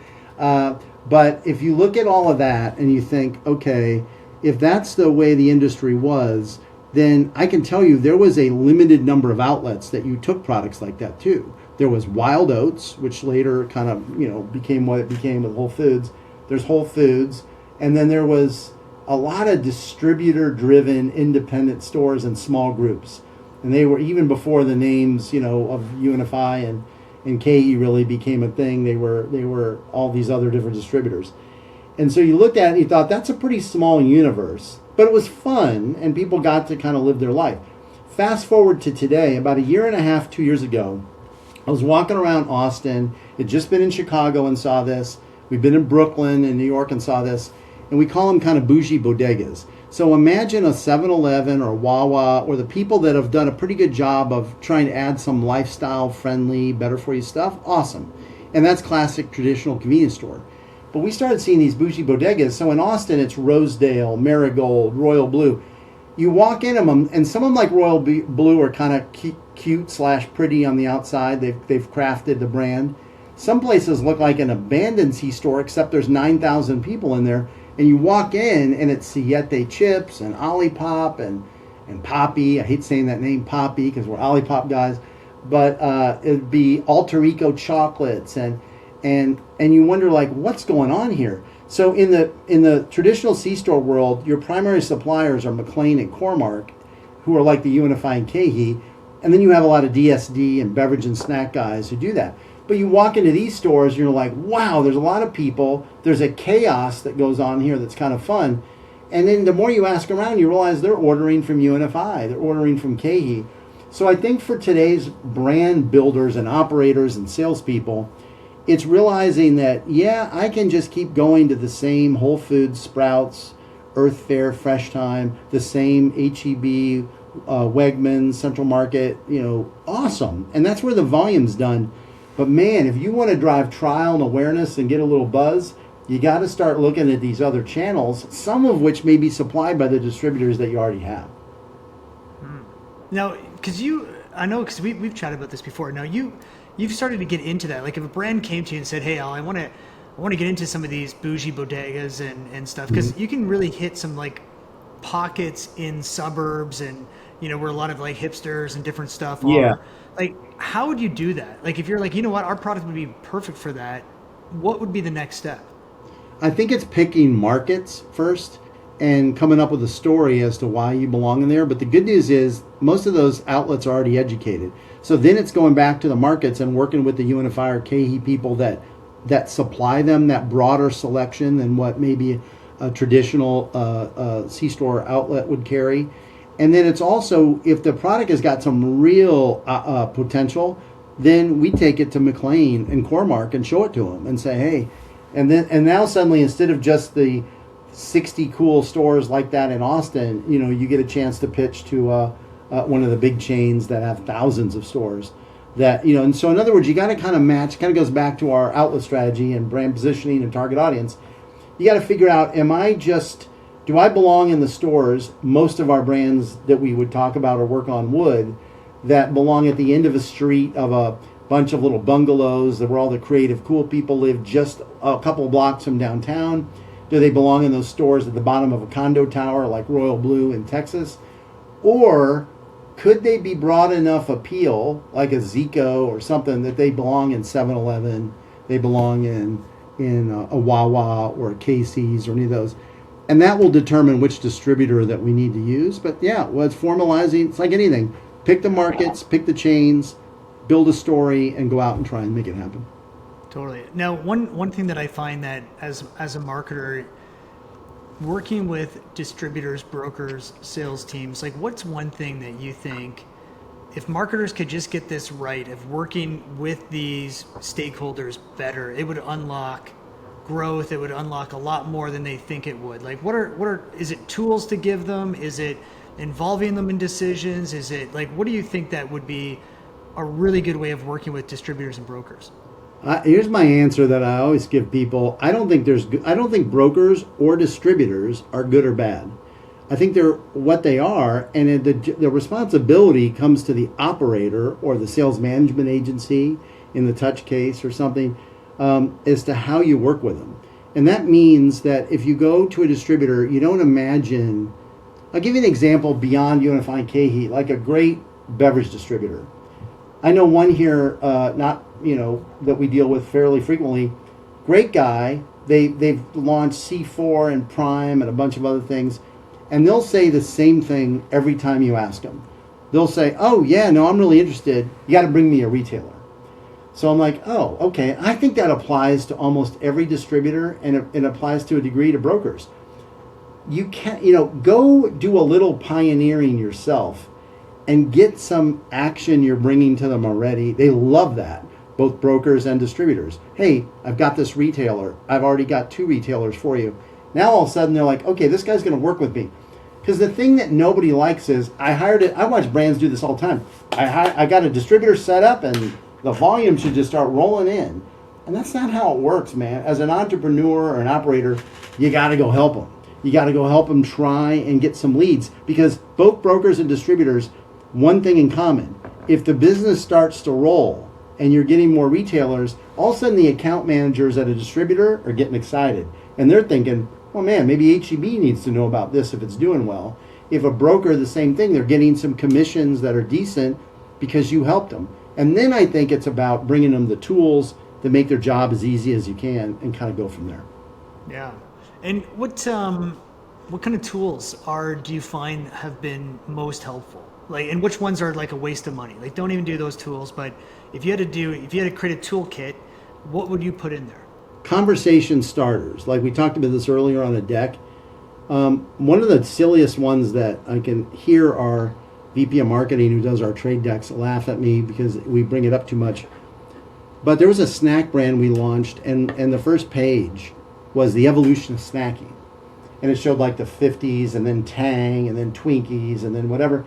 Speaker 2: But if you look at all of that and you think, okay, if that's the way the industry was, then I can tell you there was a limited number of outlets that you took products like that to. There was Wild Oats, which later kind of, became what it became with Whole Foods. There's Whole Foods. And then there was a lot of distributor-driven independent stores and small groups. And they were, even before the names, of UNFI and KE really became a thing, they were all these other different distributors. And so you looked at it and you thought, that's a pretty small universe. But it was fun, and people got to kind of live their life. Fast forward to today, about a year and a half, 2 years ago, I was walking around Austin. Had just been in Chicago and saw this. We've been in Brooklyn and New York and saw this. And we call them kind of bougie bodegas. So imagine a 7-Eleven or Wawa, or the people that have done a pretty good job of trying to add some lifestyle-friendly, better-for-you stuff. Awesome. And that's classic traditional convenience store. But we started seeing these bougie bodegas. So in Austin, it's Rosedale, Marigold, Royal Blue. You walk in them, and some of them like Royal Blue are kind of cute/pretty on the outside. They've crafted the brand. Some places look like an abandoned C-store, except there's 9,000 people in there. And you walk in, and it's Siete chips and Olipop and Poppy. I hate saying that name, Poppy, because we're Olipop guys. But it'd be Alter Eco chocolates, and you wonder, like, what's going on here? So in the traditional C-store world, your primary suppliers are McLean and Core-Mark, who are like the UNFI and KeHE, and then you have a lot of DSD and beverage and snack guys who do that. But you walk into these stores, and you're like, wow, there's a lot of people. There's a chaos that goes on here that's kind of fun. And then the more you ask around, you realize they're ordering from UNFI. They're ordering from KeHE. So I think for today's brand builders and operators and salespeople, it's realizing that, yeah, I can just keep going to the same Whole Foods, Sprouts, Earth Fare, Fresh Time, the same HEB, Wegmans, Central Market, awesome. And that's where the volume's done. But man, if you want to drive trial and awareness and get a little buzz, you got to start looking at these other channels, some of which may be supplied by the distributors that you already have.
Speaker 1: Now, because we've chatted about this before. Now you've started to get into that. Like if a brand came to you and said, "Hey, Al, I want to get into some of these bougie bodegas and stuff," because you can really hit some like pockets in suburbs and where a lot of like hipsters and different stuff are.
Speaker 2: Yeah.
Speaker 1: Like, how would you do that? Like, if you're like, you know what, our product would be perfect for that, what would be the next step?
Speaker 2: I think it's picking markets first and coming up with a story as to why you belong in there. But the good news is most of those outlets are already educated. So then it's going back to the markets and working with the UNFI or KeHE people that supply them that broader selection than what maybe a traditional C-store outlet would carry. And then it's also, if the product has got some real potential, then we take it to McLean and Core-Mark and show it to them and say, hey, and now suddenly instead of just the 60 cool stores like that in Austin, you get a chance to pitch to one of the big chains that have thousands of stores. And so in other words, you got to kind of match. Kind of goes back to our outlet strategy and brand positioning and target audience. You got to figure out, do I belong in the stores? Most of our brands that we would talk about or work on would, that belong at the end of a street of a bunch of little bungalows where all the creative, cool people live just a couple blocks from downtown. Do they belong in those stores at the bottom of a condo tower like Royal Blue in Texas? Or could they be broad enough appeal, like a Zico or something, that they belong in 7-Eleven, they belong in a Wawa or a Casey's or any of those. And that will determine which distributor that we need to use. But yeah, well, it's formalizing. It's like anything. Pick the markets, pick the chains, build a story, and go out and try and make it happen.
Speaker 1: Totally. Now, one thing that I find that as a marketer, working with distributors, brokers, sales teams, like what's one thing that you think, if marketers could just get this right, if working with these stakeholders better, it would unlock growth, it would unlock a lot more than they think it would? Like is it tools to give them? Is it involving them in decisions? Is it like, what do you think that would be a really good way of working with distributors and brokers?
Speaker 2: Here's my answer that I always give people. I don't think brokers or distributors are good or bad. I think they're what they are, and the responsibility comes to the operator or the sales management agency in the touch case or something, as to how you work with them. And that means that if you go to a distributor, you don't imagine. I'll give you an example beyond UNFI K-Heat, like a great beverage distributor. I know one here, that we deal with fairly frequently. Great guy. They've launched C4 and Prime and a bunch of other things, and they'll say the same thing every time you ask them. They'll say, "Oh yeah, no, I'm really interested. You got to bring me a retailer." So I'm like, "Oh, okay." I think that applies to almost every distributor, and it applies to a degree to brokers. You can't, go do a little pioneering yourself and get some action you're bringing to them already. They love that, both brokers and distributors. Hey, I've got this retailer. I've already got 2 retailers for you. Now all of a sudden they're like, okay, this guy's going to work with me. Because the thing that nobody likes is, I watch brands do this all the time. I got a distributor set up and the volume should just start rolling in. And that's not how it works, man. As an entrepreneur or an operator, you got to go help them. You got to go help them try and get some leads. Because both brokers and distributors, one thing in common: if the business starts to roll and you're getting more retailers, all of a sudden the account managers at a distributor are getting excited. And they're thinking, well, man, maybe HEB needs to know about this if it's doing well. If a broker, the same thing, they're getting some commissions that are decent because you helped them. And then I think it's about bringing them the tools to make their job as easy as you can and kind of go from there.
Speaker 1: Yeah. And what kind of tools do you find have been most helpful? Like, and which ones are like a waste of money? Like, don't even do those tools. But if you had to create a toolkit, what would you put in there?
Speaker 2: Conversation starters, like we talked about this earlier on a deck. One of the silliest ones that I can hear our VP of marketing, who does our trade decks, laugh at me because we bring it up too much. But there was a snack brand we launched, and the first page was the evolution of snacking. And it showed like the 50s, and then Tang, and then Twinkies, and then whatever.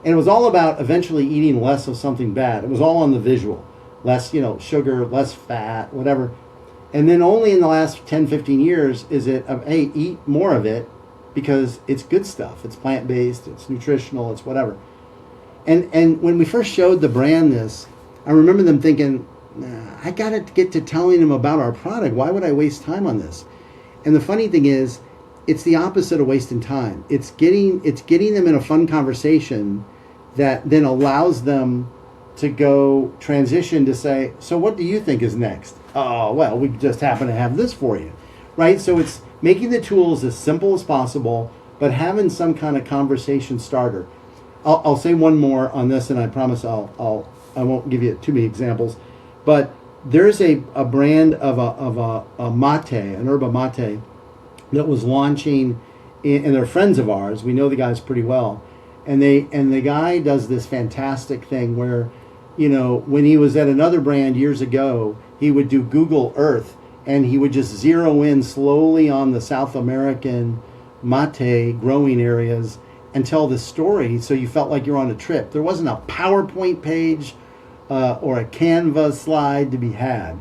Speaker 2: And it was all about eventually eating less of something bad. It was all on the visual. Less, sugar, less fat, whatever. And then only in the last 10, 15 years is it, hey, eat more of it because it's good stuff. It's plant-based, it's nutritional, it's whatever. And when we first showed the brand this, I remember them thinking, I got to get to telling them about our product. Why would I waste time on this? And the funny thing is, it's the opposite of wasting time. It's getting them in a fun conversation that then allows them to go transition to say, so what do you think is next? Oh, well, we just happen to have this for you, right? So it's making the tools as simple as possible, but having some kind of conversation starter. I'll say one more on this, and I promise I won't give you too many examples. But there's a brand of a mate, an yerba mate, that was launching, and they're friends of ours. We know the guys pretty well, and the guy does this fantastic thing where, when he was at another brand years ago, he would do Google Earth, and he would just zero in slowly on the South American mate growing areas and tell the story, so you felt like you're on a trip. There wasn't a PowerPoint page or a Canva slide to be had.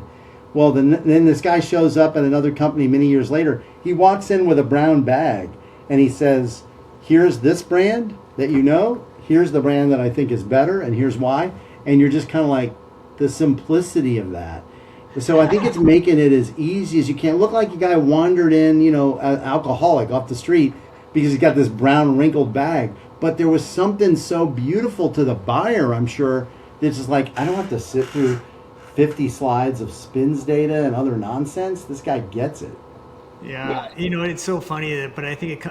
Speaker 2: Well, then this guy shows up at another company many years later. He walks in with a brown bag, and he says, here's this brand that here's the brand that I think is better, and here's why. And you're just kind of like, the simplicity of that. So I think it's making it as easy as you can. Look like a guy wandered in, an alcoholic off the street because he's got this brown wrinkled bag. But there was something so beautiful to the buyer, I'm sure, that's just like, I don't have to sit through 50 slides of spins data and other nonsense. This guy gets it.
Speaker 1: Yeah, you know, it's so funny that, but I think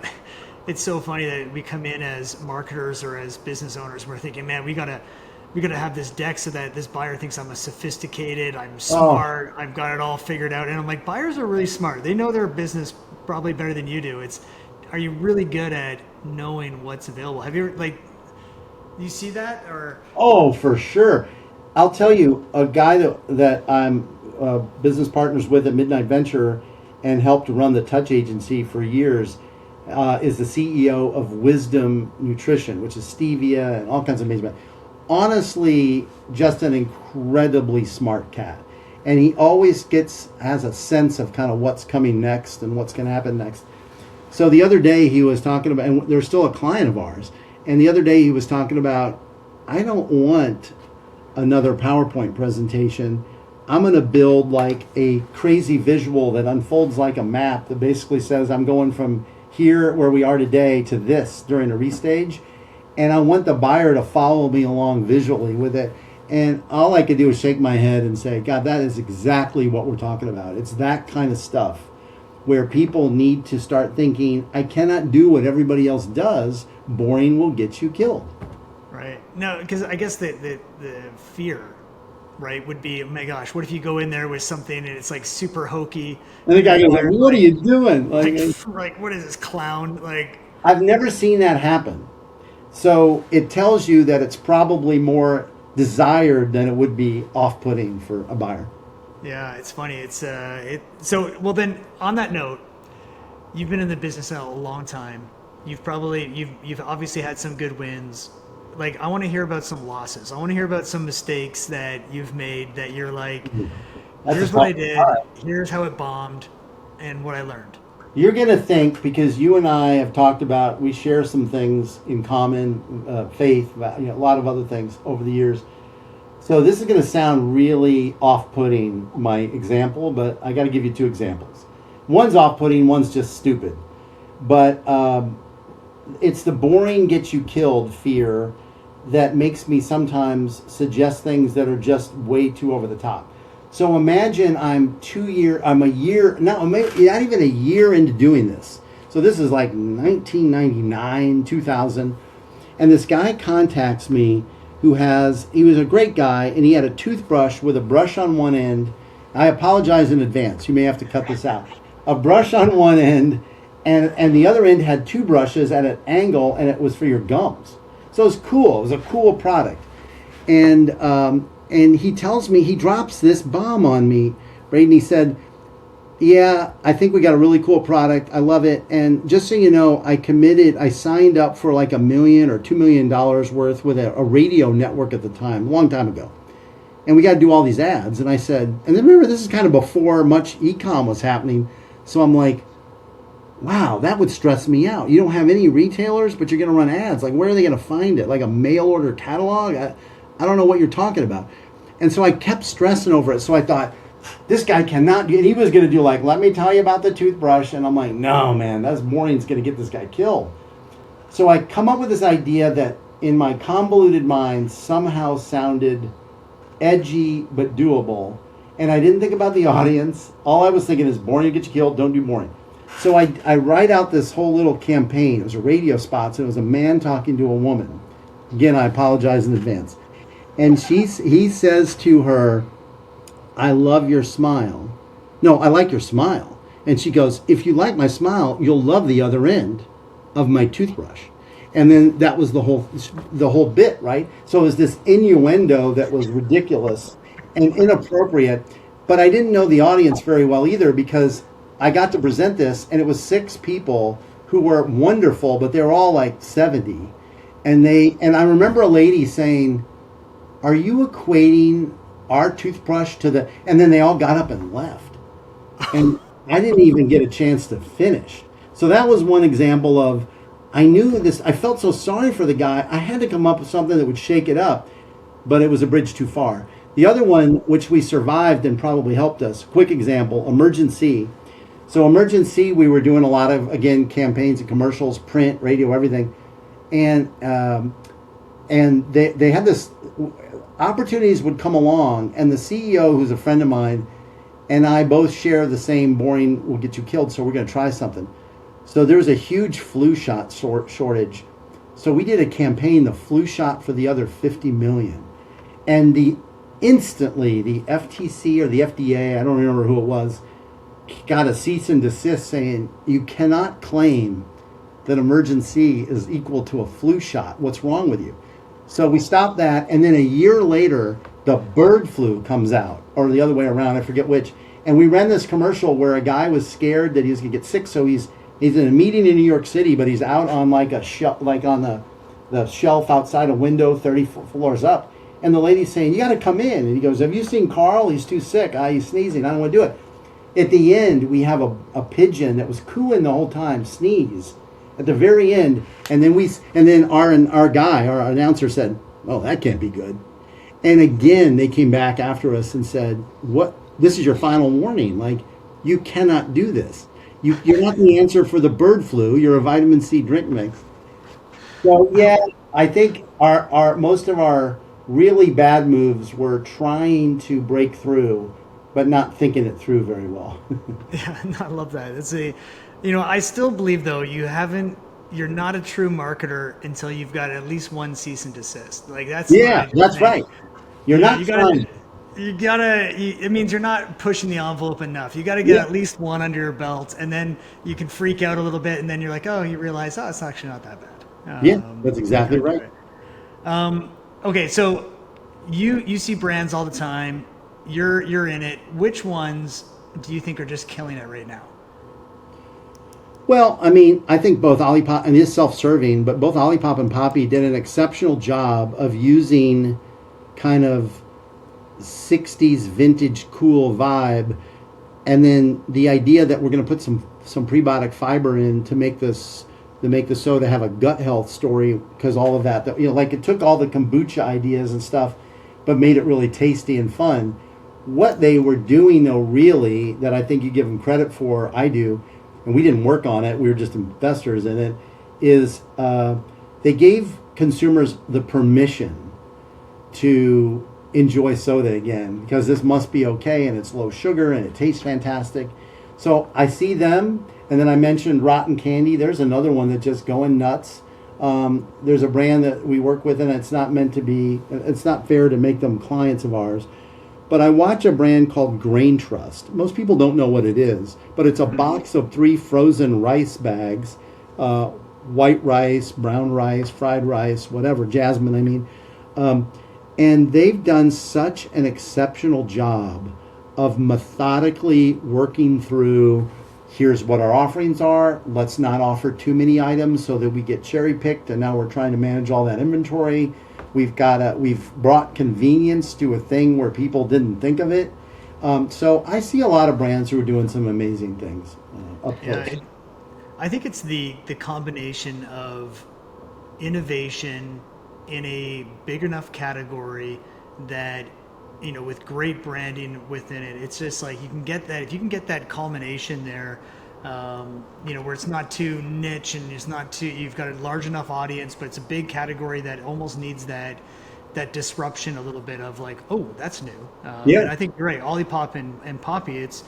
Speaker 1: it's so funny that we come in as marketers or as business owners. We're thinking, man, we gotta have this deck so that this buyer thinks I'm sophisticated, I'm smart, I've got it all figured out. And I'm like, buyers are really smart. They know their business probably better than you do. Are you really good at knowing what's available? Have you ever, like, you see that or?
Speaker 2: Oh, for sure. I'll tell you, a guy that I'm business partners with at Midnight Venture and helped run the Touch Agency for years is the CEO of Wisdom Nutrition, which is stevia and all kinds of amazing. Honestly, just an incredibly smart cat. And he always has a sense of kind of what's coming next and what's going to happen next. So the other day he was talking about, and they're still a client of ours, and the other day he was talking about, I don't want another PowerPoint presentation. I'm going to build like a crazy visual that unfolds like a map that basically says I'm going from here where we are today to this during a restage. And I want the buyer to follow me along visually with it. And all I could do is shake my head and say, God, that is exactly what we're talking about. It's that kind of stuff where people need to start thinking, I cannot do what everybody else does. Boring will get you killed.
Speaker 1: Right. No, because I guess the fear, right, would be, oh my gosh, what if you go in there with something and it's like super hokey?
Speaker 2: And the guy goes, like, what are you doing?
Speaker 1: Like, what is this, clown? Like,
Speaker 2: I've never seen that happen. So it tells you that it's probably more desired than it would be off-putting for a buyer.
Speaker 1: Yeah, it's funny. So well then on that note, you've been in the business now a long time. You've obviously had some good wins. Like, I want to hear about some losses. I want to hear about some mistakes that you've made that you're like, here's what I did, here's how it bombed, and what I learned.
Speaker 2: You're going to think, because you and I have talked about, we share some things in common, faith, a lot of other things over the years. So this is going to sound really off-putting, my example, but I got to give you two examples. One's off-putting, one's just stupid. But it's the boring gets you killed fear that makes me sometimes suggest things that are just way too over the top. So imagine I'm a year, not even a year into doing this. So this is like 1999, 2000. And this guy contacts me he was a great guy, and he had a toothbrush with a brush on one end. I apologize in advance. You may have to cut this out. A brush on one end, and the other end had two brushes at an angle, and it was for your gums. So it was cool. It was a cool product. And he tells me, he drops this bomb on me, Braden. He said, yeah, I think we got a really cool product. I love it. And just so you know, I signed up for like $1 million or $2 million worth with a radio network at the time, a long time ago. And we got to do all these ads. And I said, and then remember, this is kind of before much e-com was happening. So I'm like, wow, that would stress me out. You don't have any retailers, but you're going to run ads. Like, where are they going to find it? Like a mail order catalog? I don't know what you're talking about. And so I kept stressing over it. So I thought, this guy cannot do, and he was going to do like, let me tell you about the toothbrush. And I'm like, no, man, that's boring's going to get this guy killed. So I come up with this idea that in my convoluted mind somehow sounded edgy but doable. And I didn't think about the audience. All I was thinking is boring will get you killed, don't do boring. So I write out this whole little campaign. It was a radio spot. So it was a man talking to a woman. Again, I apologize in advance. And he says to her, I love your smile. No, I like your smile. And she goes, if you like my smile, you'll love the other end of my toothbrush. And then that was the whole bit, right? So it was this innuendo that was ridiculous and inappropriate. But I didn't know the audience very well either, because I got to present this, and it was 6 people who were wonderful, but they were all like 70. And I remember a lady saying, are you equating our toothbrush to the, and then they all got up and left. And I didn't even get a chance to finish. So that was one example of, I knew this, I felt so sorry for the guy. I had to come up with something that would shake it up, but it was a bridge too far. The other one, which we survived and probably helped us, quick example, Emergen-C. So Emergen-C, we were doing a lot of, again, campaigns and commercials, print, radio, everything. And they had this, opportunities would come along, and the CEO, who's a friend of mine, and I both share the same boring will get you killed, so we're going to try something. So there's a huge flu shot shortage. So we did a campaign, the flu shot for the other 50 million. And instantly the FTC or the FDA, I don't remember who it was, got a cease and desist saying, you cannot claim that Emergen-C is equal to a flu shot. What's wrong with you? So we stopped that, and then a year later, the bird flu comes out, or the other way around, I forget which. And we ran this commercial where a guy was scared that he was going to get sick, so he's in a meeting in New York City, but he's out on like a shelf, like on the shelf outside a window 30 floors up. And the lady's saying, you got to come in. And he goes, have you seen Carl? He's too sick. He's sneezing. I don't want to do it. At the end, we have a pigeon that was cooing the whole time, sneeze at the very end. And then our guy, our announcer said, oh, that can't be good. And again, they came back after us and said, what? This is your final warning. Like, you cannot do this. You're not the answer for the bird flu. You're a vitamin C drink mix. So yeah, I think our most of our really bad moves were trying to break through, but not thinking it through very well.
Speaker 1: Yeah, I love that. I still believe though you're not a true marketer until you've got at least one cease and desist. Like that's
Speaker 2: right. You're not trying.
Speaker 1: It means you're not pushing the envelope enough. You got to get at least one under your belt, and then you can freak out a little bit, and then you're like, oh, you realize, oh, it's actually not that bad.
Speaker 2: That's exactly right.
Speaker 1: Okay, so you see brands all the time. You're in it. Which ones do you think are just killing it right now?
Speaker 2: Well, I mean, I think both Olipop, and it is self-serving, but both Olipop and Poppi did an exceptional job of using kind of 60s vintage cool vibe, and then the idea that we're going to put some prebiotic fiber in to make the soda have a gut health story, because all of that like it took all the kombucha ideas and stuff but made it really tasty and fun. What they were doing though, really, that I think you give them credit for, I do, and we didn't work on it, we were just investors in it, is they gave consumers the permission to enjoy soda again, because this must be okay, and it's low sugar and it tastes fantastic. So I see them, and then I mentioned Rotten Candy. There's another one that's just going nuts. There's a brand that we work with, and it's not fair to make them clients of ours, but I watch a brand called Grain Trust. Most people don't know what it is, but it's a box of 3 frozen rice bags, white rice, brown rice, fried rice, whatever, jasmine, I mean. And they've done such an exceptional job of methodically working through, here's what our offerings are, let's not offer too many items so that we get cherry picked, and now we're trying to manage all that inventory. We've brought convenience to a thing where people didn't think of it. So I see a lot of brands who are doing some amazing things up close.
Speaker 1: Yeah, I think it's the combination of innovation in a big enough category that, with great branding within it, it's just like you can get that. If you can get that culmination there, where it's not too niche and it's not too, you've got a large enough audience, but it's a big category that almost needs that disruption a little bit of like, oh, that's new. And I think you're right. Olipop and Poppi, it's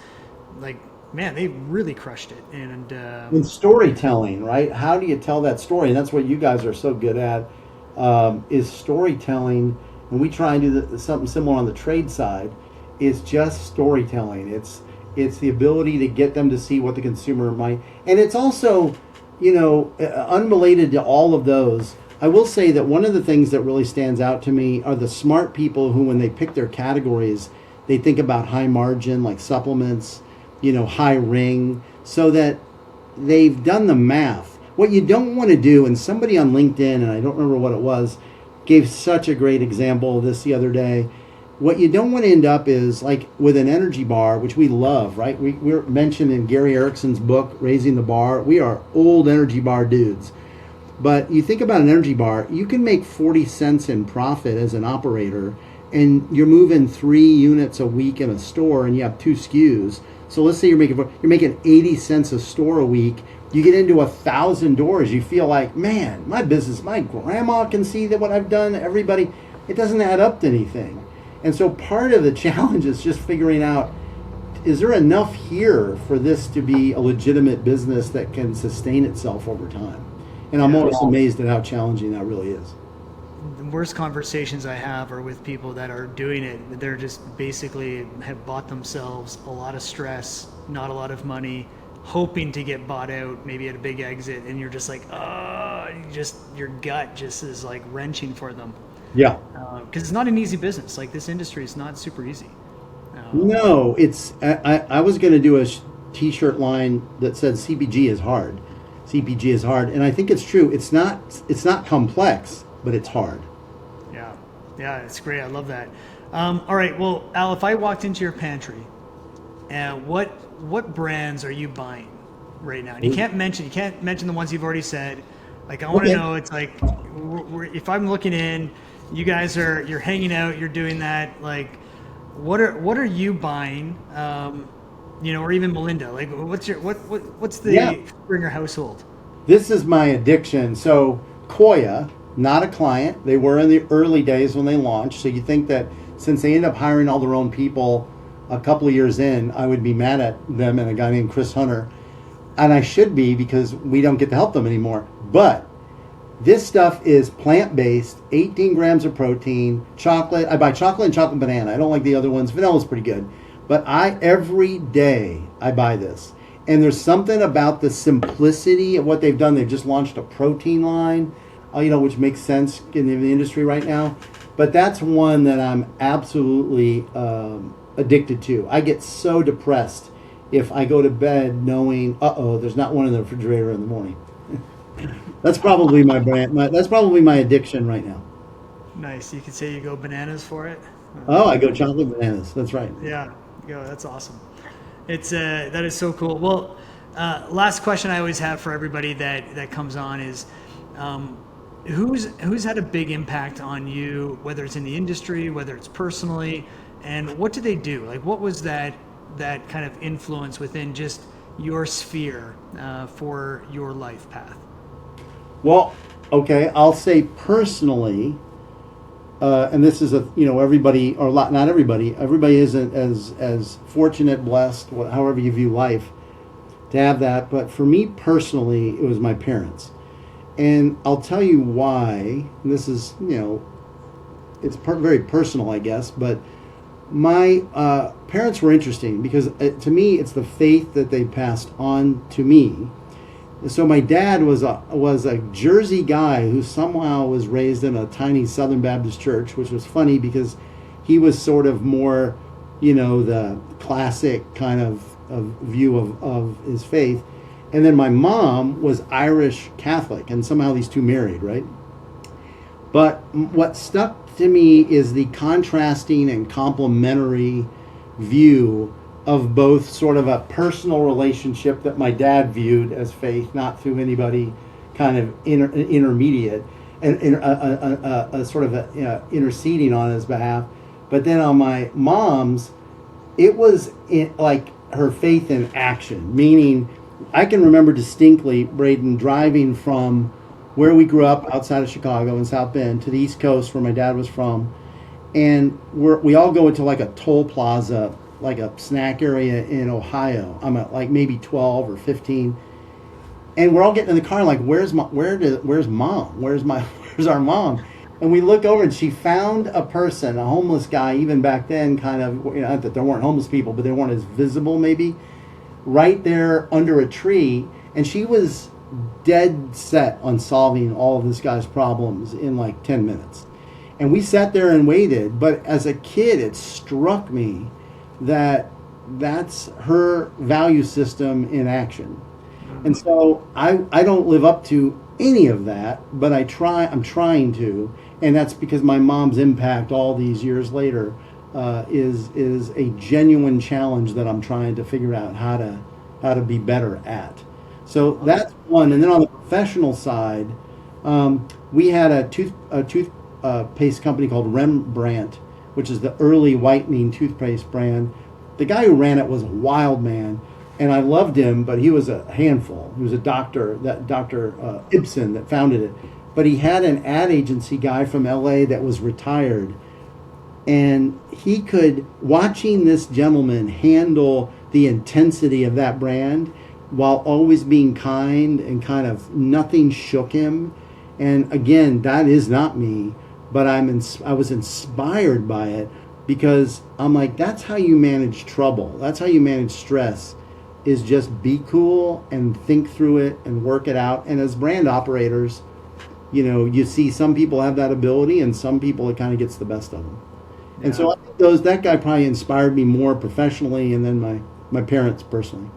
Speaker 1: like, man, they really crushed it. And
Speaker 2: in storytelling, right? How do you tell that story? And that's what you guys are so good at. Is storytelling, and we try and do something similar on the trade side, is just storytelling. It's the ability to get them to see what the consumer might, and it's also, unrelated to all of those, I will say that one of the things that really stands out to me are the smart people who, when they pick their categories, they think about high margin, like supplements, high ring, so that they've done the math. What you don't want to do, and somebody on LinkedIn, and I don't remember what it was, gave such a great example of this the other day. What you don't want to end up is like with an energy bar, which we love, right? We're mentioned in Gary Erickson's book, Raising the Bar. We are old energy bar dudes. But you think about an energy bar, you can make 40 cents in profit as an operator, and you're moving 3 units a week in a store, and you have 2 SKUs. So let's say you're making 80 cents a store a week. You get into 1,000 doors, you feel like, man, my business, my grandma can see that what I've done, everybody. it doesn't add up to anything. And so part of the challenge is just figuring out, is there enough here for this to be a legitimate business that can sustain itself over time? And I'm always amazed at how challenging that really is.
Speaker 1: The worst conversations I have are with people that are doing it. They're just basically have bought themselves a lot of stress, not a lot of money, hoping to get bought out, maybe at a big exit, and you're just like, oh, your gut just is like wrenching for them.
Speaker 2: Yeah.
Speaker 1: Because it's not an easy business. Like, this industry is not super easy.
Speaker 2: No, I was going to do a t-shirt line that said CPG is hard. CPG is hard. And I think it's true. It's not complex, but it's hard.
Speaker 1: Yeah, it's great. I love that. All right. Well, Al, if I walked into your pantry, what brands are you buying right now? And you can't mention the ones you've already said. Like, I want to know. It's like, if I'm looking in, you guys you're hanging out, you're doing that. Like, what are you buying? Or even Melinda. Like, what's the Springer household?
Speaker 2: This is my addiction. So Koya, not a client. They were in the early days when they launched. So you think that since they end up hiring all their own people a couple of years in, I would be mad at them and a guy named Chris Hunter. And I should be, because we don't get to help them anymore. But this stuff is plant-based, 18 grams of protein, chocolate. I buy chocolate and chocolate banana. I don't like the other ones. Vanilla's pretty good. But every day I buy this. And there's something about the simplicity of what they've done. They've just launched a protein line, which makes sense in the industry right now. But that's one that I'm absolutely addicted to. I get so depressed if I go to bed knowing, there's not one in the refrigerator in the morning. That's probably my brand. That's probably my addiction right now.
Speaker 1: Nice. You could say you go bananas for it.
Speaker 2: Oh, I go chocolate bananas. That's right.
Speaker 1: Yeah. That's awesome. It's that is so cool. Well, last question I always have for everybody that comes on is, who's had a big impact on you, whether it's in the industry, whether it's personally, and what do they do? Like, what was that kind of influence within just your sphere for your life path?
Speaker 2: Well, okay, I'll say personally, and this is everybody, or not everybody. Everybody isn't as fortunate, blessed, however you view life, to have that. But for me personally, it was my parents, and I'll tell you why. And this is it's very personal, I guess. But my parents were interesting because to me, it's the faith that they passed on to me. So my dad was a Jersey guy who somehow was raised in a tiny Southern Baptist church, which was funny because he was sort of more, the classic kind of view of his faith. And then my mom was Irish Catholic, and somehow these two married, right? But what stuck to me is the contrasting and complementary view of both sort of a personal relationship that my dad viewed as faith, not through anybody kind of intermediate, and a sort of interceding on his behalf. But then on my mom's, it was like her faith in action, meaning I can remember distinctly, Braden, driving from where we grew up outside of Chicago in South Bend to the East Coast where my dad was from, and we all go into like a toll plaza, like a snack area in Ohio. I'm at like maybe 12 or 15, and we're all getting in the car like, where's mom? Where's our mom? And we look over and she found a person, a homeless guy, even back then, kind of, not that there weren't homeless people, but they weren't as visible maybe, right there under a tree. And she was dead set on solving all of this guy's problems in like 10 minutes. And we sat there and waited. But as a kid, it struck me that that's her value system in action. And so I don't live up to any of that, but I'm trying to, and that's because my mom's impact all these years later is a genuine challenge that I'm trying to figure out how to be better at. So that's one. And then on the professional side, we had a toothpaste company called Rembrandt, which is the early whitening toothpaste brand. The guy who ran it was a wild man, and I loved him, but he was a handful. He was a doctor, Dr. Ibsen, that founded it. but he had an ad agency guy from LA that was retired. And he could, watching this gentleman handle the intensity of that brand while always being kind and kind of nothing shook him. And again, that is not me, but I was inspired by it, because I'm like, that's how you manage trouble. That's how you manage stress, is just be cool and think through it and work it out. And as brand operators, you see some people have that ability and some people it kind of gets the best of them. Yeah. And so I think that guy probably inspired me more professionally, and then my parents personally.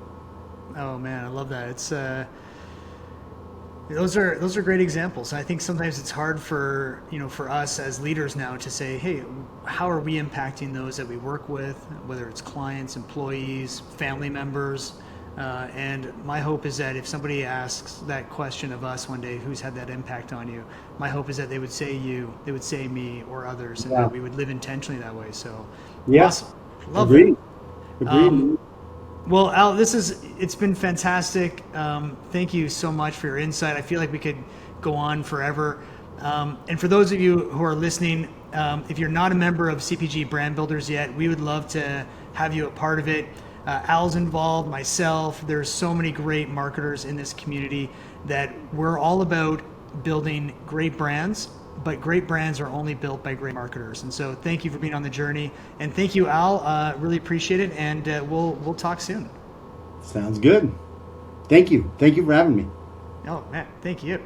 Speaker 1: Oh man, I love that. It's those are great examples. I think sometimes it's hard for us as leaders now to say, hey, how are we impacting those that we work with, whether it's clients, employees, family members. And my hope is that if somebody asks that question of us one day, who's had that impact on you, my hope is that they would say you, they would say me or others, and that we would live intentionally that way. So awesome. Love it.
Speaker 2: Agreed.
Speaker 1: Well, Al, it's been fantastic. Thank you so much for your insight. I feel like we could go on forever. And for those of you who are listening, if you're not a member of CPG Brand Builders yet, we would love to have you a part of it. Al's involved, myself. There's so many great marketers in this community that we're all about building great brands, but great brands are only built by great marketers. And so thank you for being on the journey. And thank you, Al. Really appreciate it. And we'll talk soon.
Speaker 2: Sounds good. Thank you. Thank you for having me.
Speaker 1: Oh, man. Thank you.